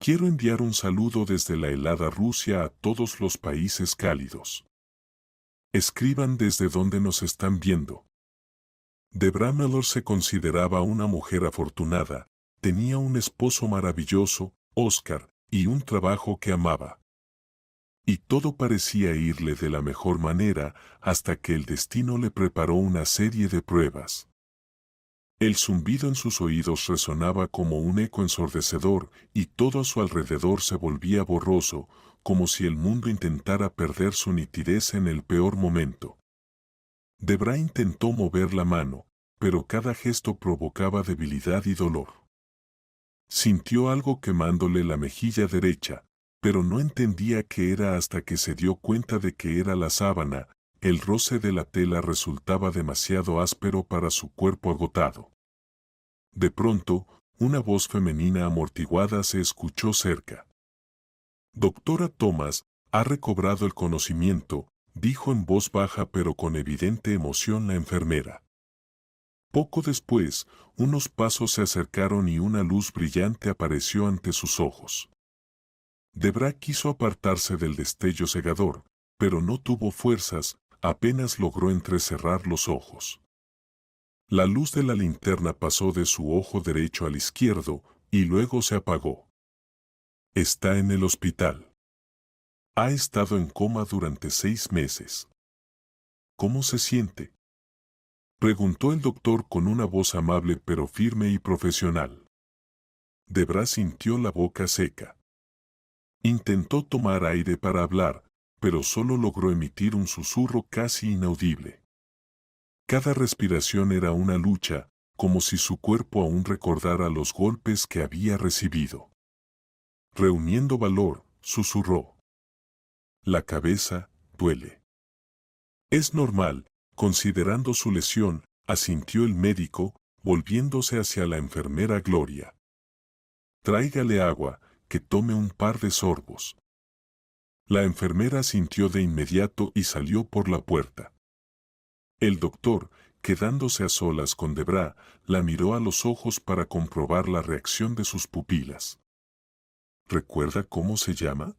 Quiero enviar un saludo desde la helada Rusia a todos los países cálidos. Escriban desde donde nos están viendo. Debra Mellor se consideraba una mujer afortunada, tenía un esposo maravilloso, Oscar, y un trabajo que amaba. Y todo parecía irle de la mejor manera hasta que el destino le preparó una serie de pruebas. El zumbido en sus oídos resonaba como un eco ensordecedor y todo a su alrededor se volvía borroso, como si el mundo intentara perder su nitidez en el peor momento. Debra intentó mover la mano, pero cada gesto provocaba debilidad y dolor. Sintió algo quemándole la mejilla derecha, pero no entendía qué era hasta que se dio cuenta de que era la sábana. El roce de la tela resultaba demasiado áspero para su cuerpo agotado. De pronto, una voz femenina amortiguada se escuchó cerca. «Doctora Thomas, ha recobrado el conocimiento», dijo en voz baja pero con evidente emoción la enfermera. Poco después, unos pasos se acercaron y una luz brillante apareció ante sus ojos. Debra quiso apartarse del destello cegador, pero no tuvo fuerzas, apenas logró entrecerrar los ojos. La luz de la linterna pasó de su ojo derecho al izquierdo y luego se apagó. Está en el hospital. Ha estado en coma durante 6 meses. ¿Cómo se siente?, preguntó el doctor con una voz amable pero firme y profesional. Debra sintió la boca seca. Intentó tomar aire para hablar, pero solo logró emitir un susurro casi inaudible. Cada respiración era una lucha, como si su cuerpo aún recordara los golpes que había recibido. Reuniendo valor, susurró. La cabeza duele. Es normal, considerando su lesión, asintió el médico, volviéndose hacia la enfermera Gloria. Tráigale agua, que tome un par de sorbos. La enfermera asintió de inmediato y salió por la puerta. El doctor, quedándose a solas con Debra, la miró a los ojos para comprobar la reacción de sus pupilas. ¿Recuerda cómo se llama?,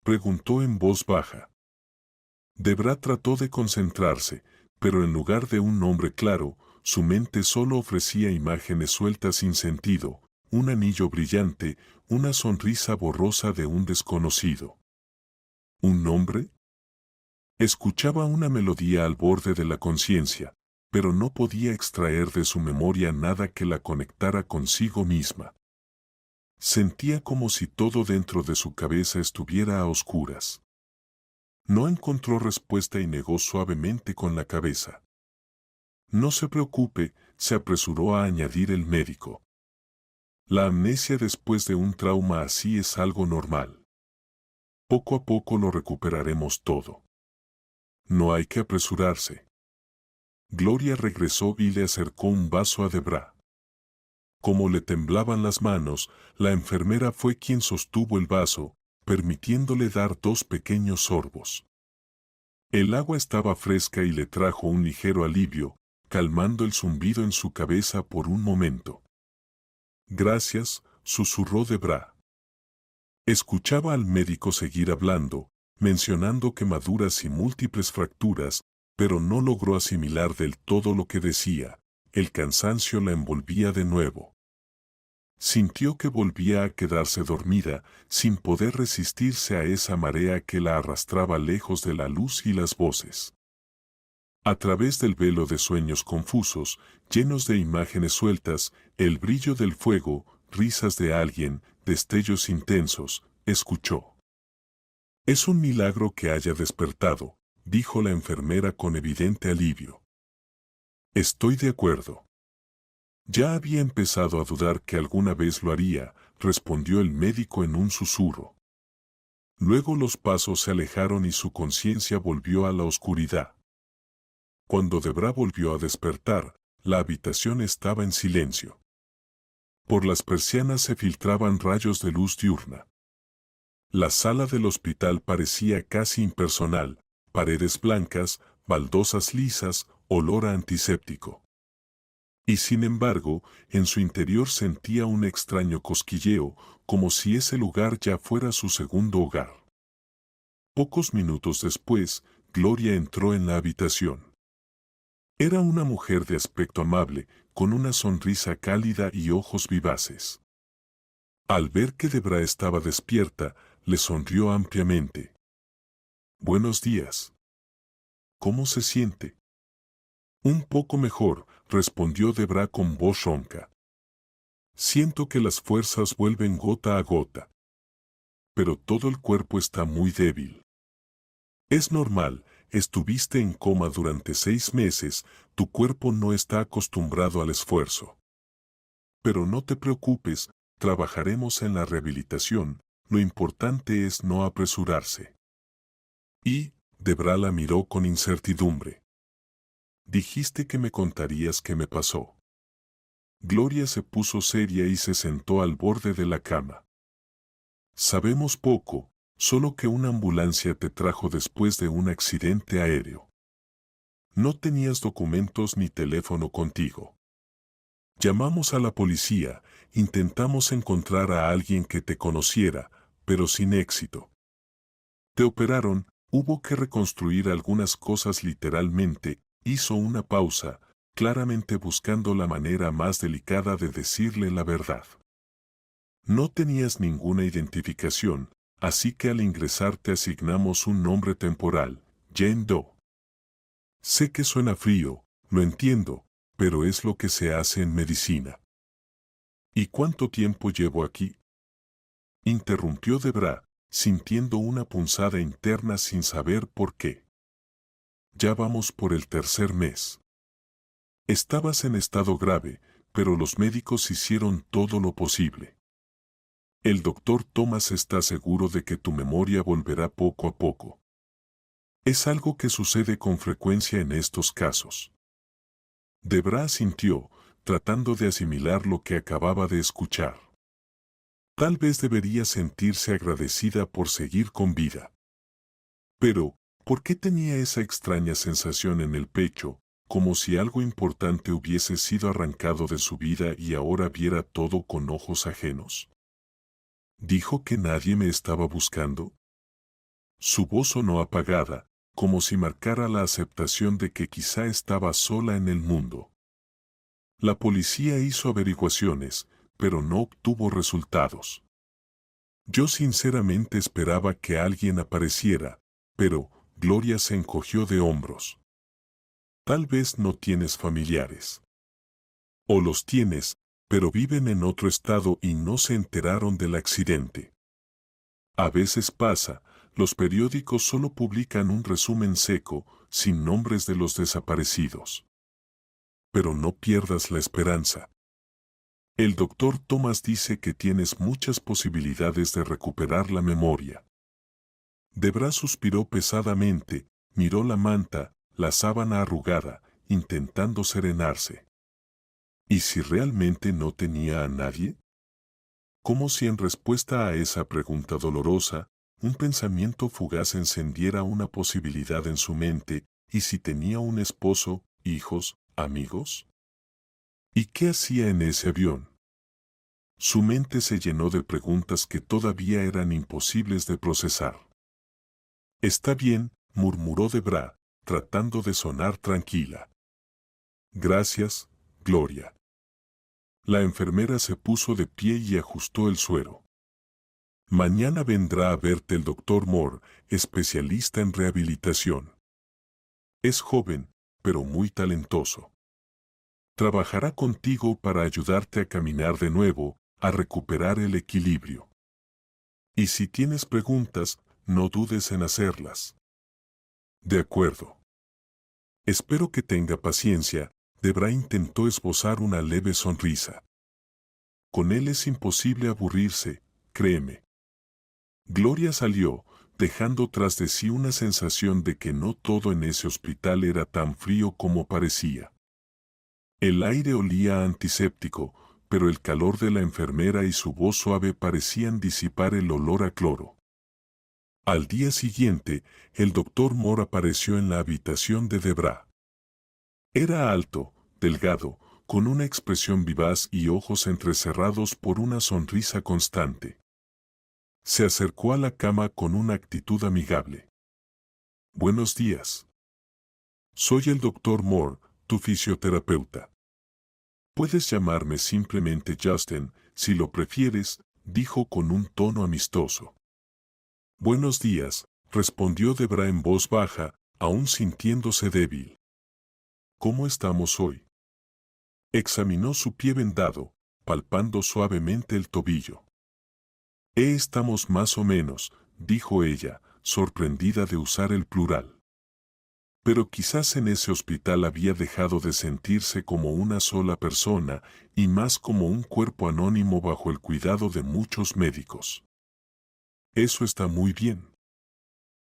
preguntó en voz baja. Debra trató de concentrarse, pero en lugar de un nombre claro, su mente solo ofrecía imágenes sueltas sin sentido, un anillo brillante, una sonrisa borrosa de un desconocido. ¿Un nombre? Escuchaba una melodía al borde de la conciencia, pero no podía extraer de su memoria nada que la conectara consigo misma. Sentía como si todo dentro de su cabeza estuviera a oscuras. No encontró respuesta y negó suavemente con la cabeza. No se preocupe, se apresuró a añadir el médico. La amnesia después de un trauma así es algo normal. Poco a poco lo recuperaremos todo. No hay que apresurarse. Gloria regresó y le acercó un vaso a Debra. Como le temblaban las manos, la enfermera fue quien sostuvo el vaso, permitiéndole dar 2 pequeños sorbos. El agua estaba fresca y le trajo un ligero alivio, calmando el zumbido en su cabeza por un momento. Gracias, susurró Debra. Escuchaba al médico seguir hablando, mencionando quemaduras y múltiples fracturas, pero no logró asimilar del todo lo que decía. El cansancio la envolvía de nuevo. Sintió que volvía a quedarse dormida, sin poder resistirse a esa marea que la arrastraba lejos de la luz y las voces. A través del velo de sueños confusos, llenos de imágenes sueltas, el brillo del fuego, risas de alguien, destellos intensos, escuchó. «Es un milagro que haya despertado», dijo la enfermera con evidente alivio. «Estoy de acuerdo». «Ya había empezado a dudar que alguna vez lo haría», respondió el médico en un susurro. Luego los pasos se alejaron y su conciencia volvió a la oscuridad. Cuando Debra volvió a despertar, la habitación estaba en silencio. Por las persianas se filtraban rayos de luz diurna. La sala del hospital parecía casi impersonal, paredes blancas, baldosas lisas, olor a antiséptico. Y sin embargo, en su interior sentía un extraño cosquilleo, como si ese lugar ya fuera su segundo hogar. Pocos minutos después, Gloria entró en la habitación. Era una mujer de aspecto amable, con una sonrisa cálida y ojos vivaces. Al ver que Debra estaba despierta, le sonrió ampliamente. «Buenos días. ¿Cómo se siente?» «Un poco mejor», respondió Debra con voz ronca. «Siento que las fuerzas vuelven gota a gota. Pero todo el cuerpo está muy débil. Es normal, estuviste en coma durante 6 meses, tu cuerpo no está acostumbrado al esfuerzo. Pero no te preocupes, trabajaremos en la rehabilitación, lo importante es no apresurarse». Y Debra la miró con incertidumbre. «Dijiste que me contarías qué me pasó». Gloria se puso seria y se sentó al borde de la cama. «Sabemos poco, solo que una ambulancia te trajo después de un accidente aéreo. No tenías documentos ni teléfono contigo. Llamamos a la policía, intentamos encontrar a alguien que te conociera, pero sin éxito. Te operaron, hubo que reconstruir algunas cosas literalmente», hizo una pausa, claramente buscando la manera más delicada de decirle la verdad. «No tenías ninguna identificación, así que al ingresar te asignamos un nombre temporal, Jane Doe. Sé que suena frío, lo entiendo, pero es lo que se hace en medicina». «¿Y cuánto tiempo llevo aquí?», interrumpió Debra, sintiendo una punzada interna sin saber por qué. «Ya vamos por el 3er mes. Estabas en estado grave, pero los médicos hicieron todo lo posible. El doctor Thomas está seguro de que tu memoria volverá poco a poco. Es algo que sucede con frecuencia en estos casos». Debra asintió, tratando de asimilar lo que acababa de escuchar. Tal vez debería sentirse agradecida por seguir con vida. Pero, ¿por qué tenía esa extraña sensación en el pecho, como si algo importante hubiese sido arrancado de su vida y ahora viera todo con ojos ajenos? ¿Dijo que nadie me estaba buscando? Su voz sonó apagada, como si marcara la aceptación de que quizá estaba sola en el mundo. La policía hizo averiguaciones, pero no obtuvo resultados. Yo sinceramente esperaba que alguien apareciera, pero Gloria se encogió de hombros. Tal vez no tienes familiares. O los tienes, pero viven en otro estado y no se enteraron del accidente. A veces pasa, los periódicos solo publican un resumen seco, sin nombres de los desaparecidos. Pero no pierdas la esperanza. El doctor Thomas dice que tienes muchas posibilidades de recuperar la memoria». Debra suspiró pesadamente, miró la manta, la sábana arrugada, intentando serenarse. ¿Y si realmente no tenía a nadie? Como si en respuesta a esa pregunta dolorosa, un pensamiento fugaz encendiera una posibilidad en su mente, ¿y si tenía un esposo, hijos, amigos? ¿Y qué hacía en ese avión? Su mente se llenó de preguntas que todavía eran imposibles de procesar. «Está bien», murmuró Debra, tratando de sonar tranquila. «Gracias, Gloria». La enfermera se puso de pie y ajustó el suero. «Mañana vendrá a verte el doctor Moore, especialista en rehabilitación. Es joven, pero muy talentoso. Trabajará contigo para ayudarte a caminar de nuevo, a recuperar el equilibrio. Y si tienes preguntas, no dudes en hacerlas». «De acuerdo». «Espero que tenga paciencia», Debra intentó esbozar una leve sonrisa. «Con él es imposible aburrirse, créeme». Gloria salió, dejando tras de sí una sensación de que no todo en ese hospital era tan frío como parecía. El aire olía a antiséptico, pero el calor de la enfermera y su voz suave parecían disipar el olor a cloro. Al día siguiente, el doctor Moore apareció en la habitación de Debra. Era alto, delgado, con una expresión vivaz y ojos entrecerrados por una sonrisa constante. Se acercó a la cama con una actitud amigable. Buenos días. Soy el Dr. Moore, tu fisioterapeuta. Puedes llamarme simplemente Justin, si lo prefieres, dijo con un tono amistoso. Buenos días, respondió Debra en voz baja, aún sintiéndose débil. ¿Cómo estamos hoy? Examinó su pie vendado, palpando suavemente el tobillo. Estamos más o menos, dijo ella, sorprendida de usar el plural. Pero quizás en ese hospital había dejado de sentirse como una sola persona y más como un cuerpo anónimo bajo el cuidado de muchos médicos. Eso está muy bien.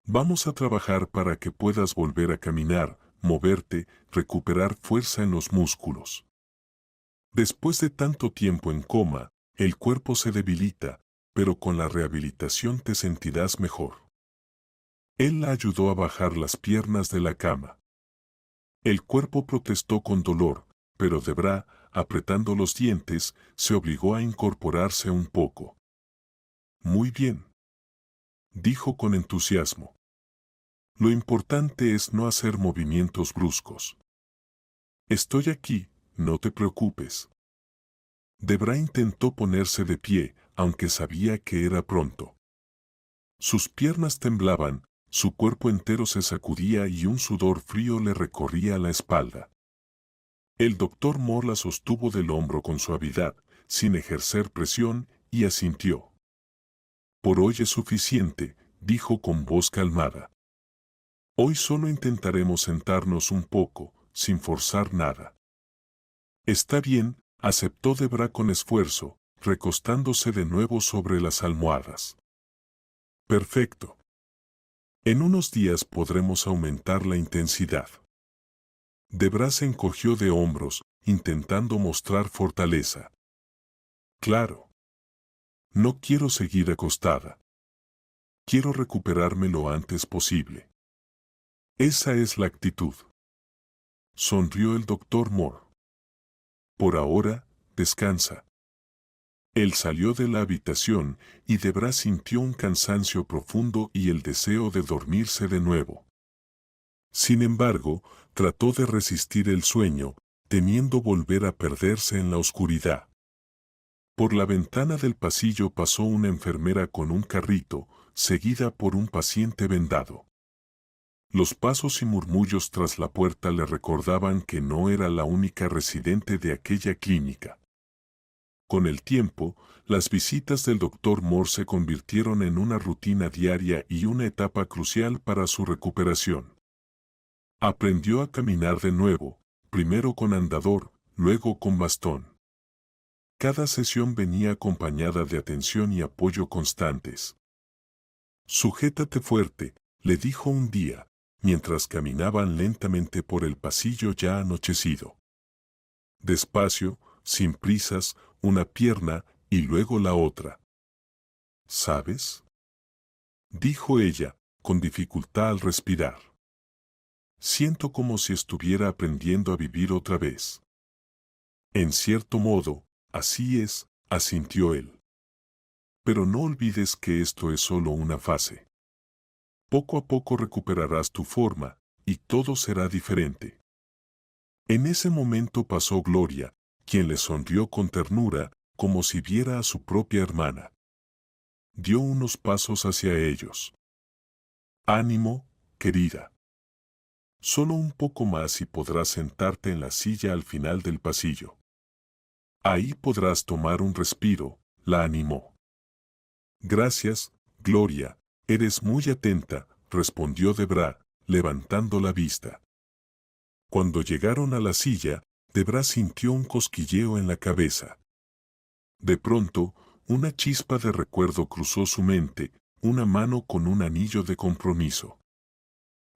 Vamos a trabajar para que puedas volver a caminar, moverte, recuperar fuerza en los músculos. Después de tanto tiempo en coma, el cuerpo se debilita, pero con la rehabilitación te sentirás mejor. Él la ayudó a bajar las piernas de la cama. El cuerpo protestó con dolor, pero Debra, apretando los dientes, se obligó a incorporarse un poco. Muy bien, dijo con entusiasmo. Lo importante es no hacer movimientos bruscos. Estoy aquí, no te preocupes. Debra intentó ponerse de pie, aunque sabía que era pronto. Sus piernas temblaban, su cuerpo entero se sacudía y un sudor frío le recorría la espalda. El doctor Moore la sostuvo del hombro con suavidad, sin ejercer presión, y asintió. Por hoy es suficiente, dijo con voz calmada. Hoy solo intentaremos sentarnos un poco, sin forzar nada. Está bien, aceptó Debra con esfuerzo, recostándose de nuevo sobre las almohadas. Perfecto. En unos días podremos aumentar la intensidad. Debra se encogió de hombros, intentando mostrar fortaleza. Claro. No quiero seguir acostada. Quiero recuperarme lo antes posible. Esa es la actitud. Sonrió el doctor Moore. Por ahora, descansa. Él salió de la habitación y Debra sintió un cansancio profundo y el deseo de dormirse de nuevo. Sin embargo, trató de resistir el sueño, temiendo volver a perderse en la oscuridad. Por la ventana del pasillo pasó una enfermera con un carrito, seguida por un paciente vendado. Los pasos y murmullos tras la puerta le recordaban que no era la única residente de aquella clínica. Con el tiempo, las visitas del Dr. Moore se convirtieron en una rutina diaria y una etapa crucial para su recuperación. Aprendió a caminar de nuevo, primero con andador, luego con bastón. Cada sesión venía acompañada de atención y apoyo constantes. Sujétate fuerte, le dijo un día, mientras caminaban lentamente por el pasillo ya anochecido. Despacio, sin prisas, una pierna y luego la otra. ¿Sabes? Dijo ella, con dificultad al respirar. Siento como si estuviera aprendiendo a vivir otra vez. En cierto modo, así es, asintió él. Pero no olvides que esto es solo una fase. Poco a poco recuperarás tu forma, y todo será diferente. En ese momento pasó Gloria, quien le sonrió con ternura, como si viera a su propia hermana. Dio unos pasos hacia ellos. Ánimo, querida. Solo un poco más y podrás sentarte en la silla al final del pasillo. Ahí podrás tomar un respiro, la animó. Gracias, Gloria, eres muy atenta, respondió Debra, levantando la vista. Cuando llegaron a la silla, Debra sintió un cosquilleo en la cabeza. De pronto, una chispa de recuerdo cruzó su mente, una mano con un anillo de compromiso.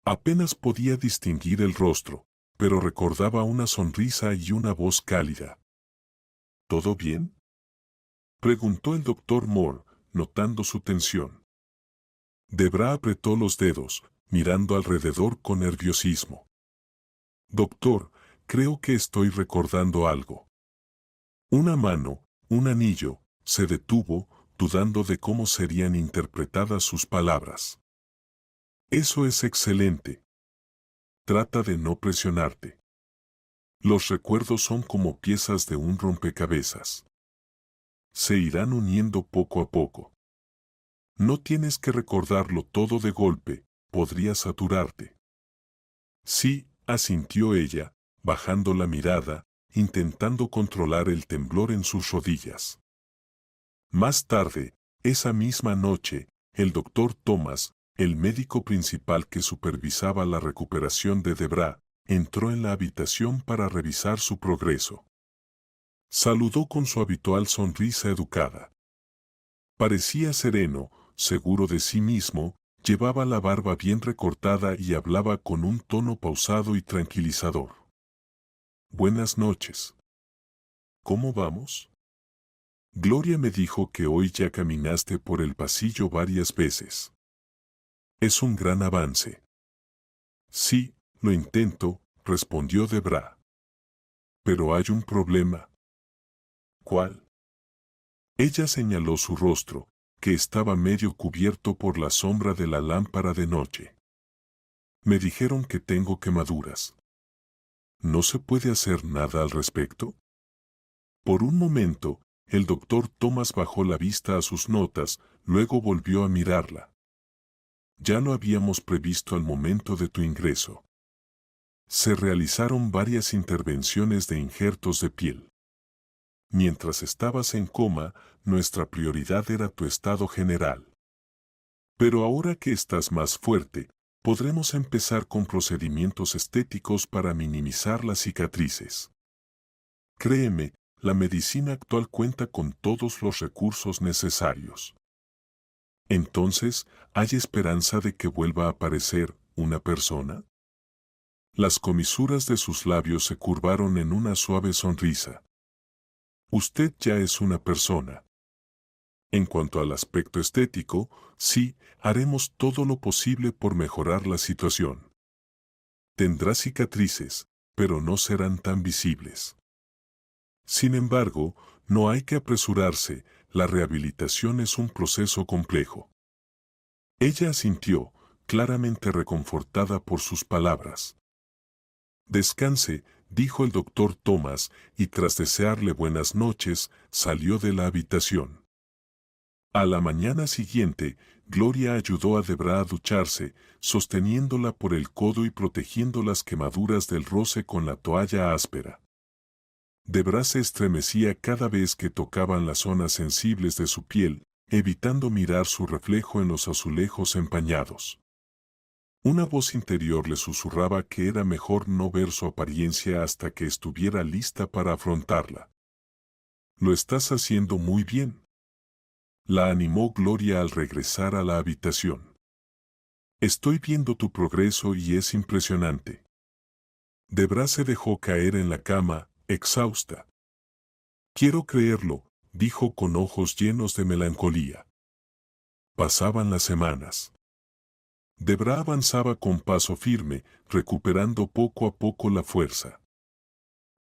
Apenas podía distinguir el rostro, pero recordaba una sonrisa y una voz cálida. ¿Todo bien?, preguntó el doctor Moore, notando su tensión. Debra apretó los dedos, mirando alrededor con nerviosismo. Doctor, creo que estoy recordando algo. Una mano, un anillo, se detuvo, dudando de cómo serían interpretadas sus palabras. Eso es excelente. Trata de no presionarte. Los recuerdos son como piezas de un rompecabezas. Se irán uniendo poco a poco. No tienes que recordarlo todo de golpe, podría saturarte. Sí, asintió ella, bajando la mirada, intentando controlar el temblor en sus rodillas. Más tarde, esa misma noche, el doctor Thomas, el médico principal que supervisaba la recuperación de Debra, entró en la habitación para revisar su progreso. Saludó con su habitual sonrisa educada. Parecía sereno, seguro de sí mismo, llevaba la barba bien recortada y hablaba con un tono pausado y tranquilizador. Buenas noches. ¿Cómo vamos? Gloria me dijo que hoy ya caminaste por el pasillo varias veces. Es un gran avance. Sí, lo intento, respondió Debra. Pero hay un problema. ¿Cuál? Ella señaló su rostro, que estaba medio cubierto por la sombra de la lámpara de noche. Me dijeron que tengo quemaduras. ¿No se puede hacer nada al respecto? Por un momento, el doctor Thomas bajó la vista a sus notas, luego volvió a mirarla. Ya lo habíamos previsto al momento de tu ingreso. Se realizaron varias intervenciones de injertos de piel. Mientras estabas en coma, nuestra prioridad era tu estado general. Pero ahora que estás más fuerte, podremos empezar con procedimientos estéticos para minimizar las cicatrices. Créeme, la medicina actual cuenta con todos los recursos necesarios. Entonces, ¿hay esperanza de que vuelva a aparecer una persona? Las comisuras de sus labios se curvaron en una suave sonrisa. Usted ya es una persona. En cuanto al aspecto estético, sí, haremos todo lo posible por mejorar la situación. Tendrá cicatrices, pero no serán tan visibles. Sin embargo, no hay que apresurarse, la rehabilitación es un proceso complejo. Ella asintió, claramente reconfortada por sus palabras. Descanse, dijo el doctor Thomas, y tras desearle buenas noches, salió de la habitación. A la mañana siguiente, Gloria ayudó a Debra a ducharse, sosteniéndola por el codo y protegiendo las quemaduras del roce con la toalla áspera. Debra se estremecía cada vez que tocaban las zonas sensibles de su piel, evitando mirar su reflejo en los azulejos empañados. Una voz interior le susurraba que era mejor no ver su apariencia hasta que estuviera lista para afrontarla. Lo estás haciendo muy bien. La animó Gloria al regresar a la habitación. Estoy viendo tu progreso y es impresionante. Debra se dejó caer en la cama, exhausta. Quiero creerlo, dijo con ojos llenos de melancolía. Pasaban las semanas. Debra avanzaba con paso firme, recuperando poco a poco la fuerza.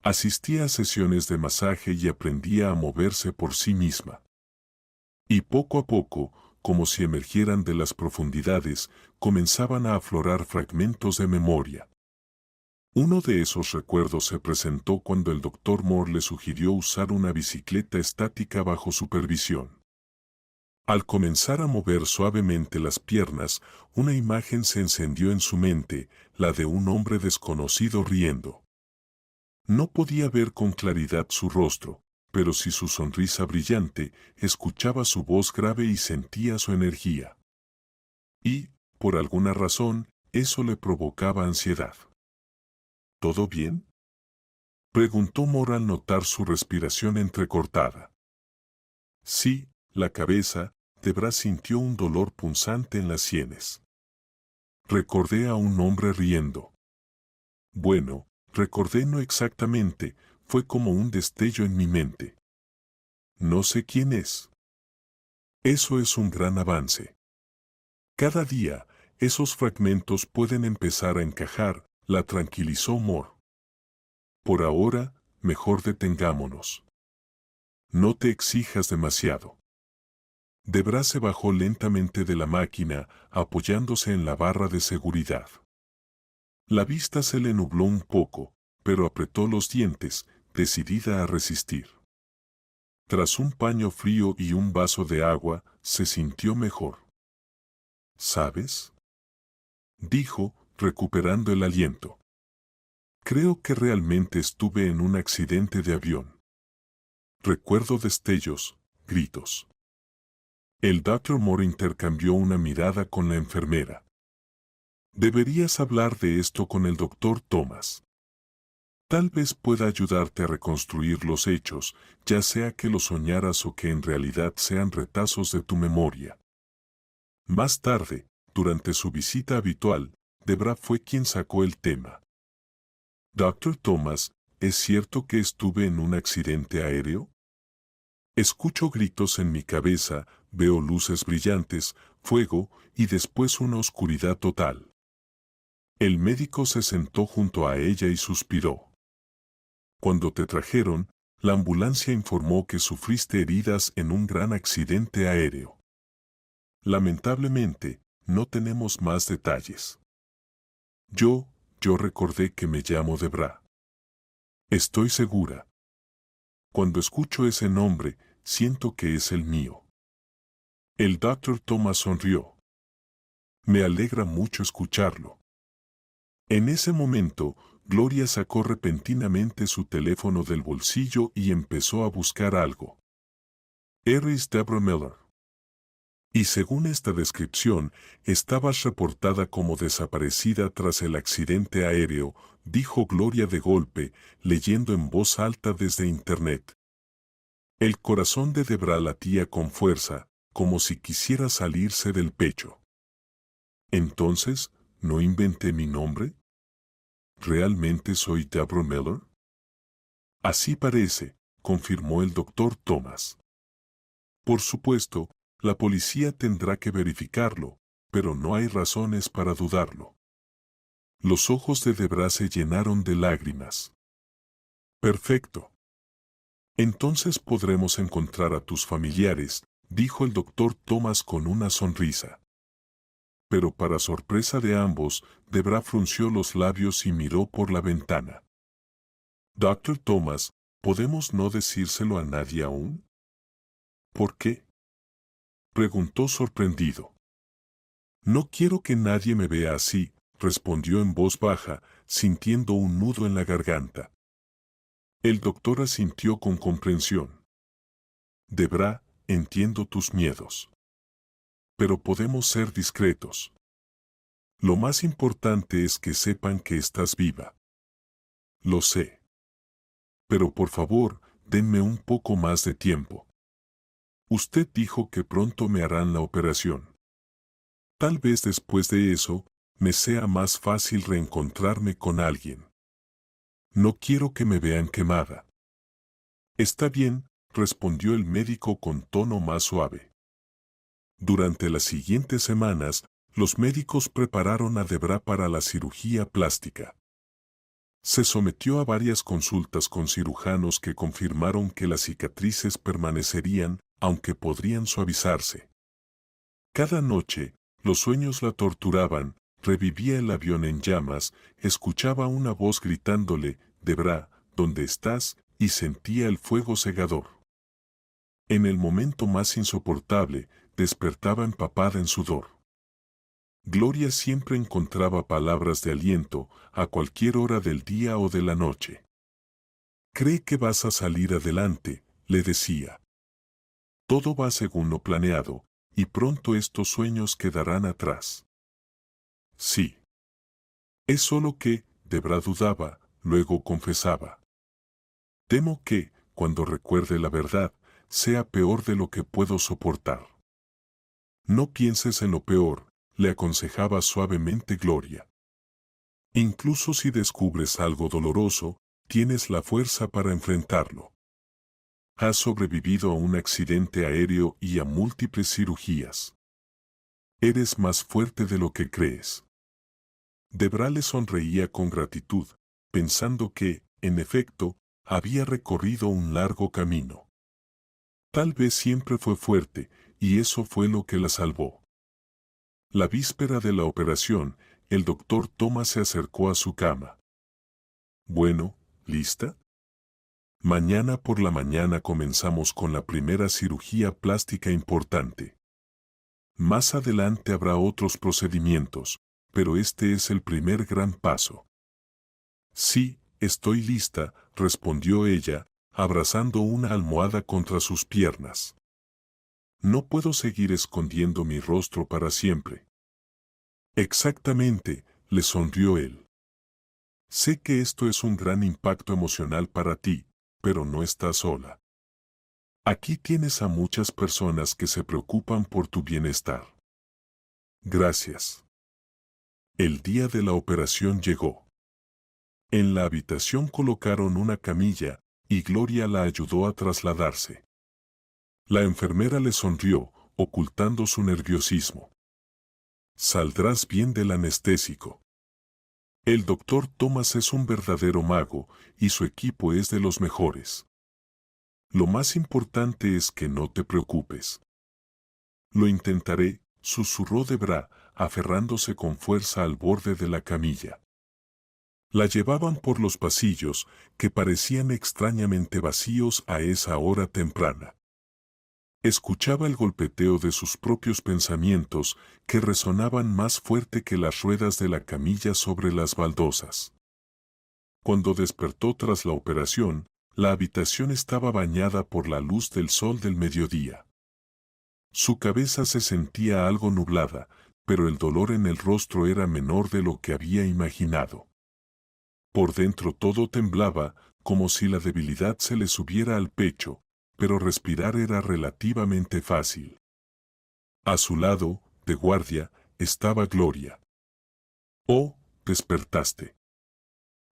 Asistía a sesiones de masaje y aprendía a moverse por sí misma. Y poco a poco, como si emergieran de las profundidades, comenzaban a aflorar fragmentos de memoria. Uno de esos recuerdos se presentó cuando el doctor Moore le sugirió usar una bicicleta estática bajo supervisión. Al comenzar a mover suavemente las piernas, una imagen se encendió en su mente, la de un hombre desconocido riendo. No podía ver con claridad su rostro, pero sí su sonrisa brillante, escuchaba su voz grave y sentía su energía. Y, por alguna razón, eso le provocaba ansiedad. ¿Todo bien?, preguntó Moore al notar su respiración entrecortada. Sí, la cabeza. Debra sintió un dolor punzante en las sienes. Recordé a un hombre riendo. Bueno, recordé no exactamente, fue como un destello en mi mente. No sé quién es. Eso es un gran avance. Cada día, esos fragmentos pueden empezar a encajar, la tranquilizó Moore. Por ahora, mejor detengámonos. No te exijas demasiado. Debra se bajó lentamente de la máquina, apoyándose en la barra de seguridad. La vista se le nubló un poco, pero apretó los dientes, decidida a resistir. Tras un paño frío y un vaso de agua, se sintió mejor. ¿Sabes?, dijo, recuperando el aliento. Creo que realmente estuve en un accidente de avión. Recuerdo destellos, gritos. El Dr. Moore intercambió una mirada con la enfermera. Deberías hablar de esto con el Dr. Thomas. Tal vez pueda ayudarte a reconstruir los hechos, ya sea que lo soñaras o que en realidad sean retazos de tu memoria. Más tarde, durante su visita habitual, Debra fue quien sacó el tema. Dr. Thomas, ¿es cierto que estuve en un accidente aéreo? Escucho gritos en mi cabeza, veo luces brillantes, fuego y después una oscuridad total. El médico se sentó junto a ella y suspiró. Cuando te trajeron, la ambulancia informó que sufriste heridas en un gran accidente aéreo. Lamentablemente, no tenemos más detalles. Yo recordé que me llamo Debra. Estoy segura. Cuando escucho ese nombre, siento que es el mío. El Dr. Thomas sonrió. Me alegra mucho escucharlo. En ese momento, Gloria sacó repentinamente su teléfono del bolsillo y empezó a buscar algo. Eres Debra Miller. Y según esta descripción, estabas reportada como desaparecida tras el accidente aéreo, dijo Gloria de golpe, leyendo en voz alta desde internet. El corazón de Debra latía con fuerza, como si quisiera salirse del pecho. Entonces, ¿no inventé mi nombre? ¿Realmente soy Debra Miller? Así parece, confirmó el Dr. Thomas. Por supuesto, la policía tendrá que verificarlo, pero no hay razones para dudarlo. Los ojos de Debra se llenaron de lágrimas. Perfecto. Entonces podremos encontrar a tus familiares, dijo el Dr. Thomas con una sonrisa. Pero para sorpresa de ambos, Debra frunció los labios y miró por la ventana. Dr. Thomas, ¿podemos no decírselo a nadie aún? ¿Por qué?, preguntó sorprendido. No quiero que nadie me vea así, respondió en voz baja, sintiendo un nudo en la garganta. El doctor asintió con comprensión. Debra, entiendo tus miedos. Pero podemos ser discretos. Lo más importante es que sepan que estás viva. Lo sé. Pero por favor, denme un poco más de tiempo. Usted dijo que pronto me harán la operación. Tal vez después de eso, me sea más fácil reencontrarme con alguien. No quiero que me vean quemada. Está bien, respondió el médico con tono más suave. Durante las siguientes semanas, los médicos prepararon a Debra para la cirugía plástica. Se sometió a varias consultas con cirujanos que confirmaron que las cicatrices permanecerían, aunque podrían suavizarse. Cada noche, los sueños la torturaban, revivía el avión en llamas, escuchaba una voz gritándole, Debra, ¿dónde estás?, y sentía el fuego cegador. En el momento más insoportable, despertaba empapada en sudor. Gloria siempre encontraba palabras de aliento, a cualquier hora del día o de la noche. Cree que vas a salir adelante, le decía. Todo va según lo planeado, y pronto estos sueños quedarán atrás. Sí. Es solo que, Debra dudaba, luego confesaba. Temo que, cuando recuerde la verdad, sea peor de lo que puedo soportar. No pienses en lo peor, le aconsejaba suavemente Gloria. Incluso si descubres algo doloroso, tienes la fuerza para enfrentarlo. Has sobrevivido a un accidente aéreo y a múltiples cirugías. Eres más fuerte de lo que crees. Debra le sonreía con gratitud, pensando que, en efecto, había recorrido un largo camino. Tal vez siempre fue fuerte, y eso fue lo que la salvó. La víspera de la operación, el doctor Thomas se acercó a su cama. Bueno, ¿lista? Mañana por la mañana comenzamos con la primera cirugía plástica importante. Más adelante habrá otros procedimientos, pero este es el primer gran paso. Sí, estoy lista, respondió ella, abrazando una almohada contra sus piernas. No puedo seguir escondiendo mi rostro para siempre. Exactamente, le sonrió él. Sé que esto es un gran impacto emocional para ti, pero no estás sola. Aquí tienes a muchas personas que se preocupan por tu bienestar. Gracias. El día de la operación llegó. En la habitación colocaron una camilla, y Gloria la ayudó a trasladarse. La enfermera le sonrió, ocultando su nerviosismo. Saldrás bien del anestésico. El doctor Thomas es un verdadero mago, y su equipo es de los mejores. Lo más importante es que no te preocupes. Lo intentaré, susurró Debra, aferrándose con fuerza al borde de la camilla. La llevaban por los pasillos, que parecían extrañamente vacíos a esa hora temprana. Escuchaba el golpeteo de sus propios pensamientos, que resonaban más fuerte que las ruedas de la camilla sobre las baldosas. Cuando despertó tras la operación, la habitación estaba bañada por la luz del sol del mediodía. Su cabeza se sentía algo nublada, pero el dolor en el rostro era menor de lo que había imaginado. Por dentro todo temblaba, como si la debilidad se le subiera al pecho, pero respirar era relativamente fácil. A su lado, de guardia, estaba Gloria. «Oh, despertaste.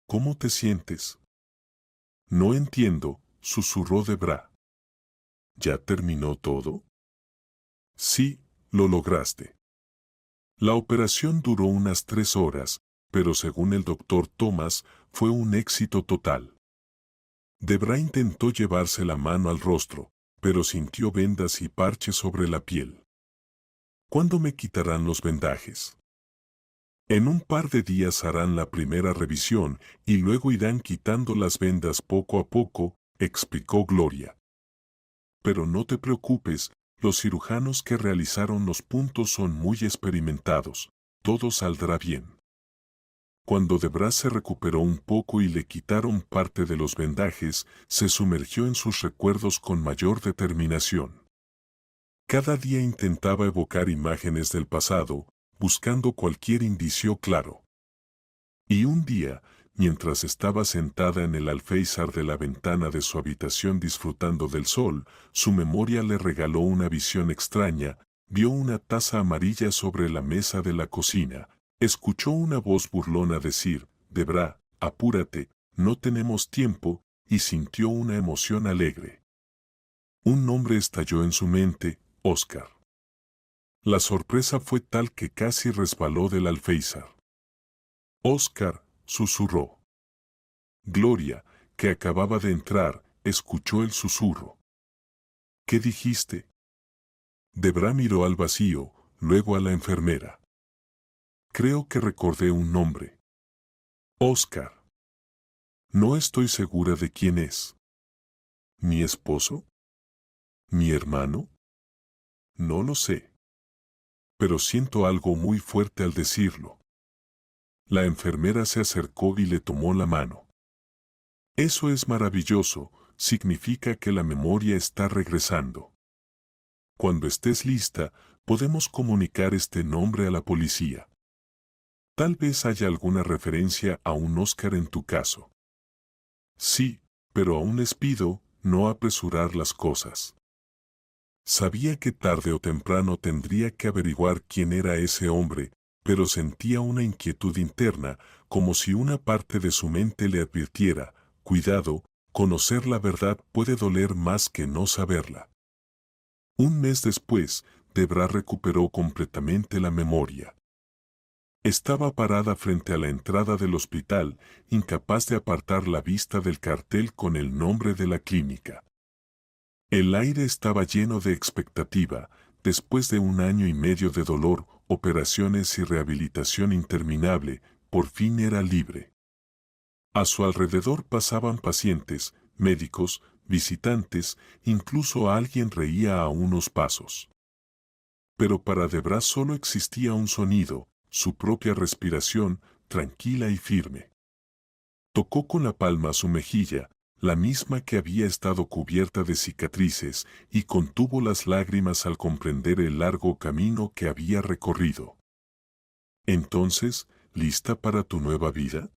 ¿Cómo te sientes?» «No entiendo», susurró Debra. «¿Ya terminó todo?» «Sí, lo lograste». La operación duró unas 3 horas, pero según el doctor Thomas, fue un éxito total. Debra intentó llevarse la mano al rostro, pero sintió vendas y parches sobre la piel. ¿Cuándo me quitarán los vendajes? En un par de días harán la primera revisión y luego irán quitando las vendas poco a poco, explicó Gloria. Pero no te preocupes, los cirujanos que realizaron los puntos son muy experimentados, todo saldrá bien. Cuando Debra se recuperó un poco y le quitaron parte de los vendajes, se sumergió en sus recuerdos con mayor determinación. Cada día intentaba evocar imágenes del pasado, buscando cualquier indicio claro. Y un día, mientras estaba sentada en el alféizar de la ventana de su habitación disfrutando del sol, su memoria le regaló una visión extraña, vio una taza amarilla sobre la mesa de la cocina. Escuchó una voz burlona decir, «Debra, apúrate, no tenemos tiempo», y sintió una emoción alegre. Un nombre estalló en su mente, Oscar. La sorpresa fue tal que casi resbaló del alféizar. «Oscar», susurró. Gloria, que acababa de entrar, escuchó el susurro. «¿Qué dijiste?» Debra miró al vacío, luego a la enfermera. «Creo que recordé un nombre. Oscar. No estoy segura de quién es. ¿Mi esposo? ¿Mi hermano? No lo sé. Pero siento algo muy fuerte al decirlo». La enfermera se acercó y le tomó la mano. «Eso es maravilloso, significa que la memoria está regresando. Cuando estés lista, podemos comunicar este nombre a la policía. Tal vez haya alguna referencia a un Oscar en tu caso». «Sí, pero aún les pido no apresurar las cosas». Sabía que tarde o temprano tendría que averiguar quién era ese hombre, pero sentía una inquietud interna, como si una parte de su mente le advirtiera, «Cuidado, conocer la verdad puede doler más que no saberla». Un mes después, Debra recuperó completamente la memoria. Estaba parada frente a la entrada del hospital, incapaz de apartar la vista del cartel con el nombre de la clínica. El aire estaba lleno de expectativa, después de 1 año y medio de dolor, operaciones y rehabilitación interminable, por fin era libre. A su alrededor pasaban pacientes, médicos, visitantes, incluso alguien reía a unos pasos. Pero para Debra solo existía un sonido, su propia respiración, tranquila y firme. Tocó con la palma su mejilla, la misma que había estado cubierta de cicatrices, y contuvo las lágrimas al comprender el largo camino que había recorrido. Entonces, ¿lista para tu nueva vida?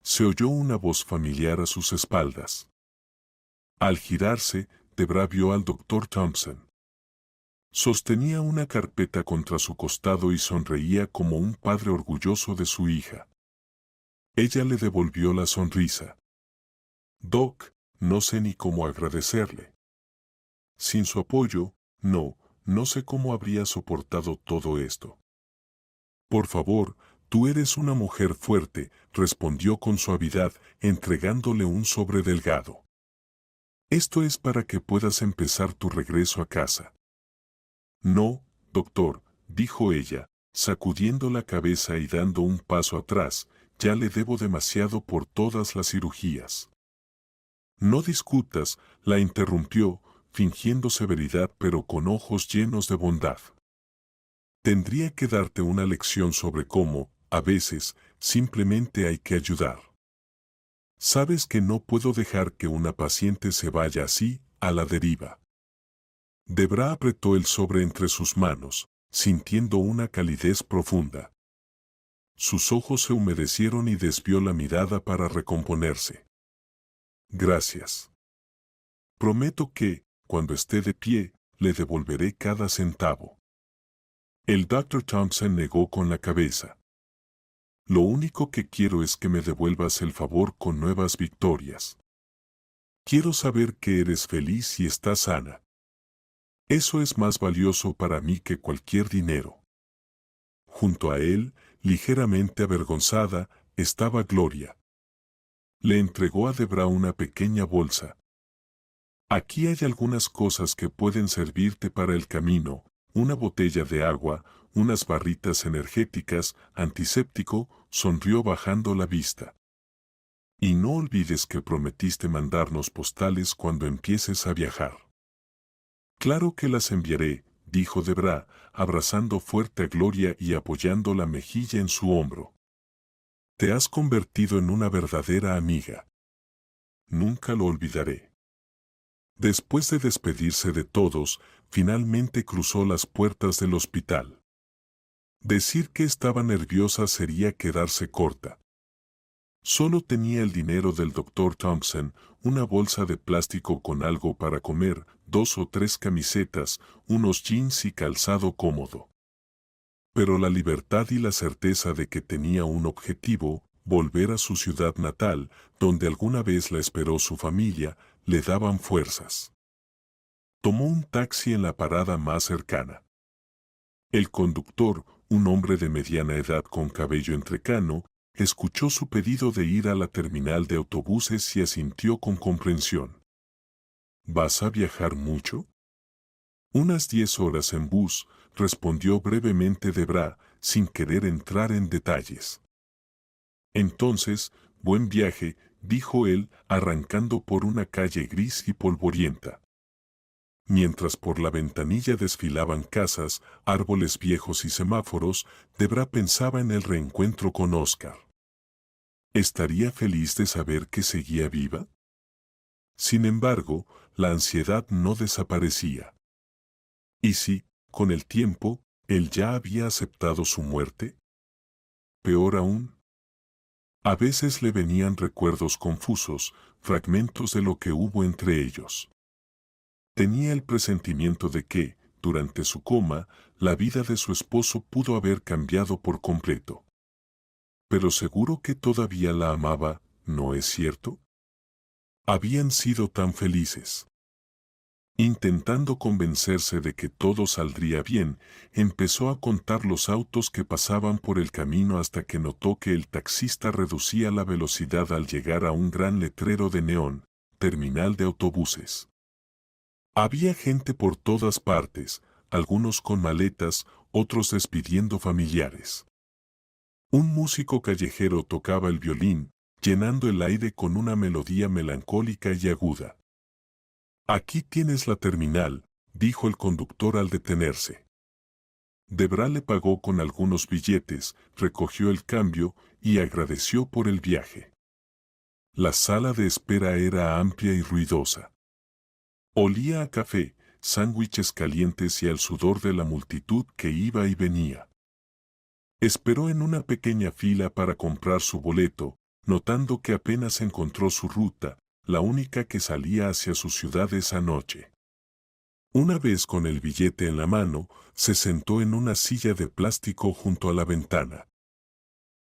Se oyó una voz familiar a sus espaldas. Al girarse, Debra vio al doctor Thompson. Sostenía una carpeta contra su costado y sonreía como un padre orgulloso de su hija. Ella le devolvió la sonrisa. Doc, no sé ni cómo agradecerle. Sin su apoyo, no sé cómo habría soportado todo esto. Por favor, tú eres una mujer fuerte, respondió con suavidad, entregándole un sobre delgado. Esto es para que puedas empezar tu regreso a casa. No, doctor, dijo ella, sacudiendo la cabeza y dando un paso atrás, ya le debo demasiado por todas las cirugías. No discutas, la interrumpió, fingiendo severidad pero con ojos llenos de bondad. Tendría que darte una lección sobre cómo, a veces, simplemente hay que ayudar. Sabes que no puedo dejar que una paciente se vaya así, a la deriva. Debra apretó el sobre entre sus manos, sintiendo una calidez profunda. Sus ojos se humedecieron y desvió la mirada para recomponerse. Gracias. Prometo que, cuando esté de pie, le devolveré cada centavo. El Dr. Thompson negó con la cabeza. Lo único que quiero es que me devuelvas el favor con nuevas victorias. Quiero saber que eres feliz y estás sana. Eso es más valioso para mí que cualquier dinero. Junto a él, ligeramente avergonzada, estaba Gloria. Le entregó a Debra una pequeña bolsa. Aquí hay algunas cosas que pueden servirte para el camino, una botella de agua, unas barritas energéticas, antiséptico, sonrió bajando la vista. Y no olvides que prometiste mandarnos postales cuando empieces a viajar. Claro que las enviaré, dijo Debra, abrazando fuerte a Gloria y apoyando la mejilla en su hombro. Te has convertido en una verdadera amiga. Nunca lo olvidaré. Después de despedirse de todos, finalmente cruzó las puertas del hospital. Decir que estaba nerviosa sería quedarse corta. Solo tenía el dinero del Dr. Thompson, una bolsa de plástico con algo para comer, 2 o 3 camisetas, unos jeans y calzado cómodo. Pero la libertad y la certeza de que tenía un objetivo, volver a su ciudad natal, donde alguna vez la esperó su familia, le daban fuerzas. Tomó un taxi en la parada más cercana. El conductor, un hombre de mediana edad con cabello entrecano, escuchó su pedido de ir a la terminal de autobuses y asintió con comprensión. ¿Vas a viajar mucho? Unas 10 horas en bus, respondió brevemente Debra, sin querer entrar en detalles. Entonces, buen viaje, dijo él, arrancando por una calle gris y polvorienta. Mientras por la ventanilla desfilaban casas, árboles viejos y semáforos, Debra pensaba en el reencuentro con Oscar. ¿Estaría feliz de saber que seguía viva? Sin embargo, la ansiedad no desaparecía. ¿Y si, con el tiempo, él ya había aceptado su muerte? Peor aún. A veces le venían recuerdos confusos, fragmentos de lo que hubo entre ellos. Tenía el presentimiento de que, durante su coma, la vida de su esposo pudo haber cambiado por completo. Pero seguro que todavía la amaba, ¿no es cierto? Habían sido tan felices. Intentando convencerse de que todo saldría bien, empezó a contar los autos que pasaban por el camino hasta que notó que el taxista reducía la velocidad al llegar a un gran letrero de neón, terminal de autobuses. Había gente por todas partes, algunos con maletas, otros despidiendo familiares. Un músico callejero tocaba el violín, llenando el aire con una melodía melancólica y aguda. «Aquí tienes la terminal», dijo el conductor al detenerse. Debra le pagó con algunos billetes, recogió el cambio y agradeció por el viaje. La sala de espera era amplia y ruidosa. Olía a café, sándwiches calientes y al sudor de la multitud que iba y venía. Esperó en una pequeña fila para comprar su boleto, notando que apenas encontró su ruta, la única que salía hacia su ciudad esa noche. Una vez con el billete en la mano, se sentó en una silla de plástico junto a la ventana.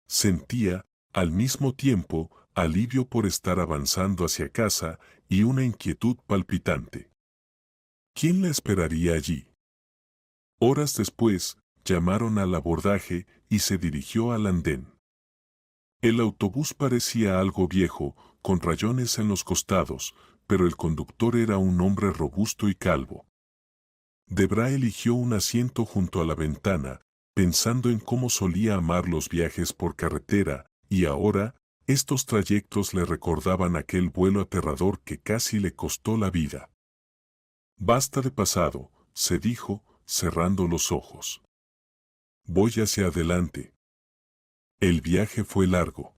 Sentía, al mismo tiempo, alivio por estar avanzando hacia casa y una inquietud palpitante. ¿Quién la esperaría allí? Horas después, llamaron al abordaje y se dirigió al andén. El autobús parecía algo viejo, con rayones en los costados, pero el conductor era un hombre robusto y calvo. Debra eligió un asiento junto a la ventana, pensando en cómo solía amar los viajes por carretera, y ahora, estos trayectos le recordaban aquel vuelo aterrador que casi le costó la vida. «Basta de pasado», se dijo, cerrando los ojos. «Voy hacia adelante». El viaje fue largo.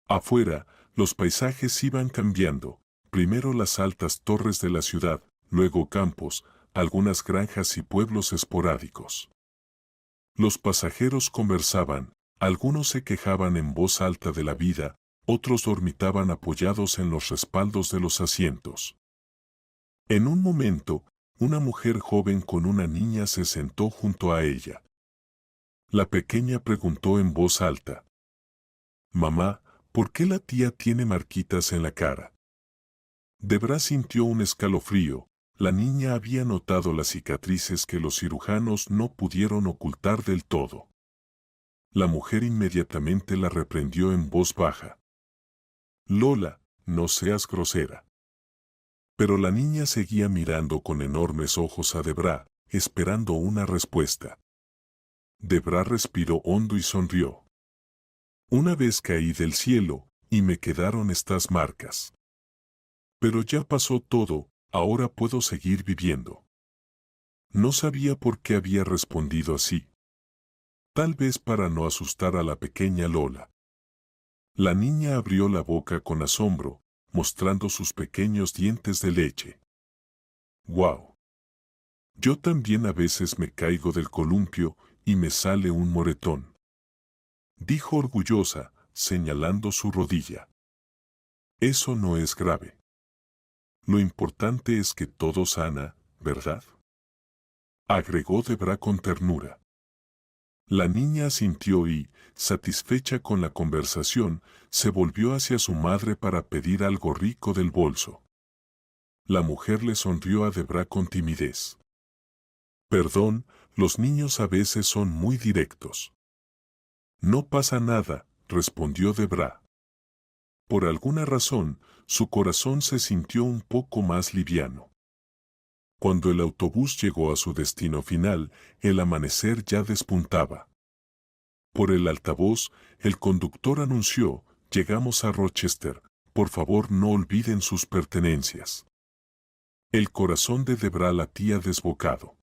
Afuera, los paisajes iban cambiando, primero las altas torres de la ciudad, luego campos, algunas granjas y pueblos esporádicos. Los pasajeros conversaban, algunos se quejaban en voz alta de la vida, otros dormitaban apoyados en los respaldos de los asientos. En un momento, una mujer joven con una niña se sentó junto a ella. La pequeña preguntó en voz alta: «Mamá, ¿por qué la tía tiene marquitas en la cara?» Debra sintió un escalofrío. La niña había notado las cicatrices que los cirujanos no pudieron ocultar del todo. La mujer inmediatamente la reprendió en voz baja. «Lola, no seas grosera». Pero la niña seguía mirando con enormes ojos a Debra, esperando una respuesta. Debra respiró hondo y sonrió. «Una vez caí del cielo, y me quedaron estas marcas. Pero ya pasó todo, ahora puedo seguir viviendo». No sabía por qué había respondido así. Tal vez para no asustar a la pequeña Lola. La niña abrió la boca con asombro, mostrando sus pequeños dientes de leche. «¡Guau! Yo también a veces me caigo del columpio y me sale un moretón», dijo orgullosa, señalando su rodilla. «Eso no es grave. Lo importante es que todo sana, ¿verdad?», agregó Debra con ternura. La niña asintió y, satisfecha con la conversación, se volvió hacia su madre para pedir algo rico del bolso. La mujer le sonrió a Debra con timidez. «Perdón, los niños a veces son muy directos». «No pasa nada», respondió Debra. Por alguna razón, su corazón se sintió un poco más liviano. Cuando el autobús llegó a su destino final, el amanecer ya despuntaba. Por el altavoz, el conductor anunció: «Llegamos a Rochester, por favor no olviden sus pertenencias». El corazón de Debra latía desbocado.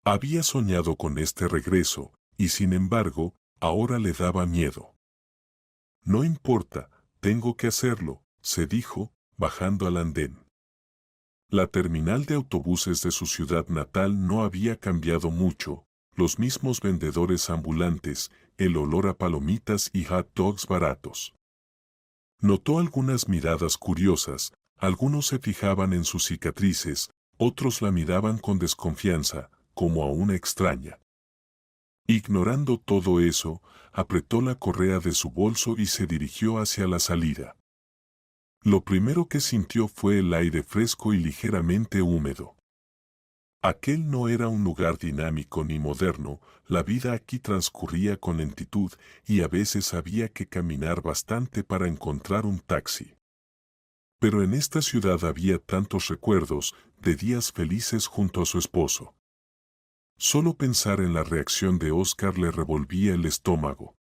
Había soñado con este regreso, y sin embargo, ahora le daba miedo. «No importa, tengo que hacerlo», se dijo, bajando al andén. La terminal de autobuses de su ciudad natal no había cambiado mucho, los mismos vendedores ambulantes, el olor a palomitas y hot dogs baratos. Notó algunas miradas curiosas, algunos se fijaban en sus cicatrices, otros la miraban con desconfianza, como a una extraña. Ignorando todo eso, apretó la correa de su bolso y se dirigió hacia la salida. Lo primero que sintió fue el aire fresco y ligeramente húmedo. Aquel no era un lugar dinámico ni moderno, la vida aquí transcurría con lentitud y a veces había que caminar bastante para encontrar un taxi. Pero en esta ciudad había tantos recuerdos de días felices junto a su esposo. Solo pensar en la reacción de Oscar le revolvía el estómago.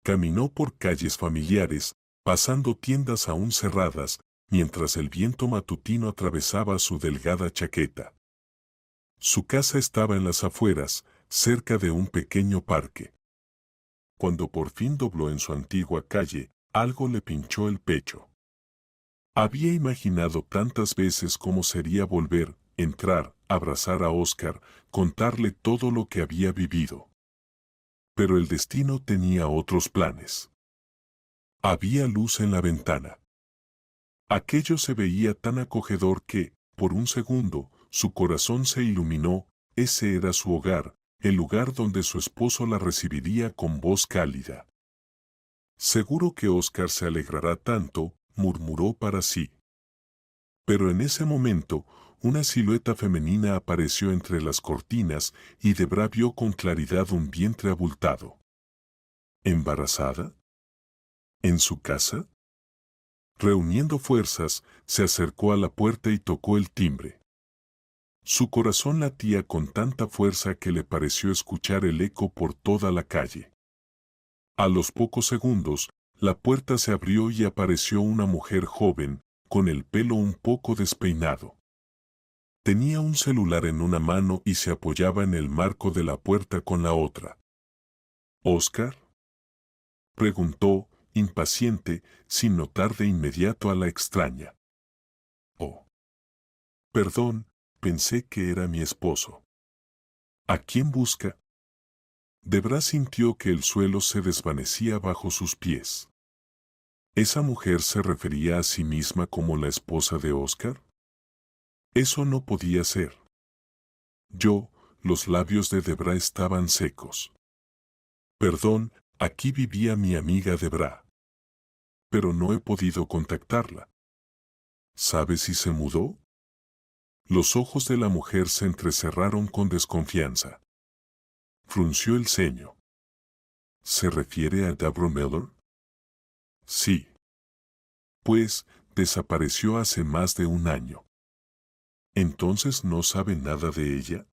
Caminó por calles familiares, pasando tiendas aún cerradas, mientras el viento matutino atravesaba su delgada chaqueta. Su casa estaba en las afueras, cerca de un pequeño parque. Cuando por fin dobló en su antigua calle, algo le pinchó el pecho. Había imaginado tantas veces cómo sería volver, entrar, abrazar a Oscar, contarle todo lo que había vivido. Pero el destino tenía otros planes. Había luz en la ventana. Aquello se veía tan acogedor que, por un segundo, su corazón se iluminó. Ese era su hogar, el lugar donde su esposo la recibiría con voz cálida. Seguro que Oscar se alegrará tanto, murmuró para sí. Pero en ese momento, una silueta femenina apareció entre las cortinas y Debra vio con claridad un vientre abultado. ¿Embarazada? ¿En su casa? Reuniendo fuerzas, se acercó a la puerta y tocó el timbre. Su corazón latía con tanta fuerza que le pareció escuchar el eco por toda la calle. A los pocos segundos, la puerta se abrió y apareció una mujer joven, con el pelo un poco despeinado. Tenía un celular en una mano y se apoyaba en el marco de la puerta con la otra. ¿Oscar?, preguntó, impaciente, sin notar de inmediato a la extraña. Oh. Perdón, pensé que era mi esposo. ¿A quién busca? Debra sintió que el suelo se desvanecía bajo sus pies. ¿Esa mujer se refería a sí misma como la esposa de Oscar? Eso no podía ser. Los labios de Debra estaban secos. Perdón, aquí vivía mi amiga Debra. Pero no he podido contactarla. ¿Sabe si se mudó? Los ojos de la mujer se entrecerraron con desconfianza. Frunció el ceño. ¿Se refiere a Debra Miller? Sí. Pues, desapareció hace más de un año. ¿Entonces no sabe nada de ella?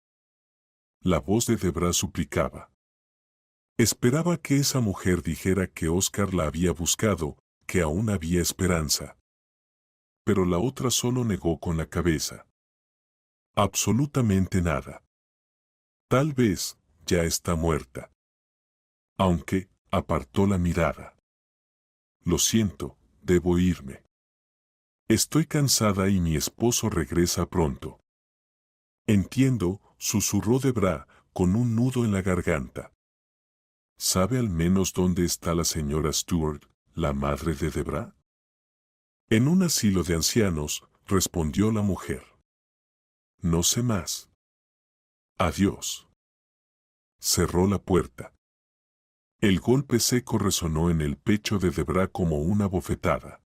La voz de Debra suplicaba. Esperaba que esa mujer dijera que Oscar la había buscado, que aún había esperanza. Pero la otra solo negó con la cabeza. Absolutamente nada. Tal vez, ya está muerta. Aunque, apartó la mirada. Lo siento, debo irme. Estoy cansada y mi esposo regresa pronto. Entiendo, susurró Debra, con un nudo en la garganta. ¿Sabe al menos dónde está la señora Stewart, la madre de Debra? En un asilo de ancianos, respondió la mujer. No sé más. Adiós. Cerró la puerta. El golpe seco resonó en el pecho de Debra como una bofetada.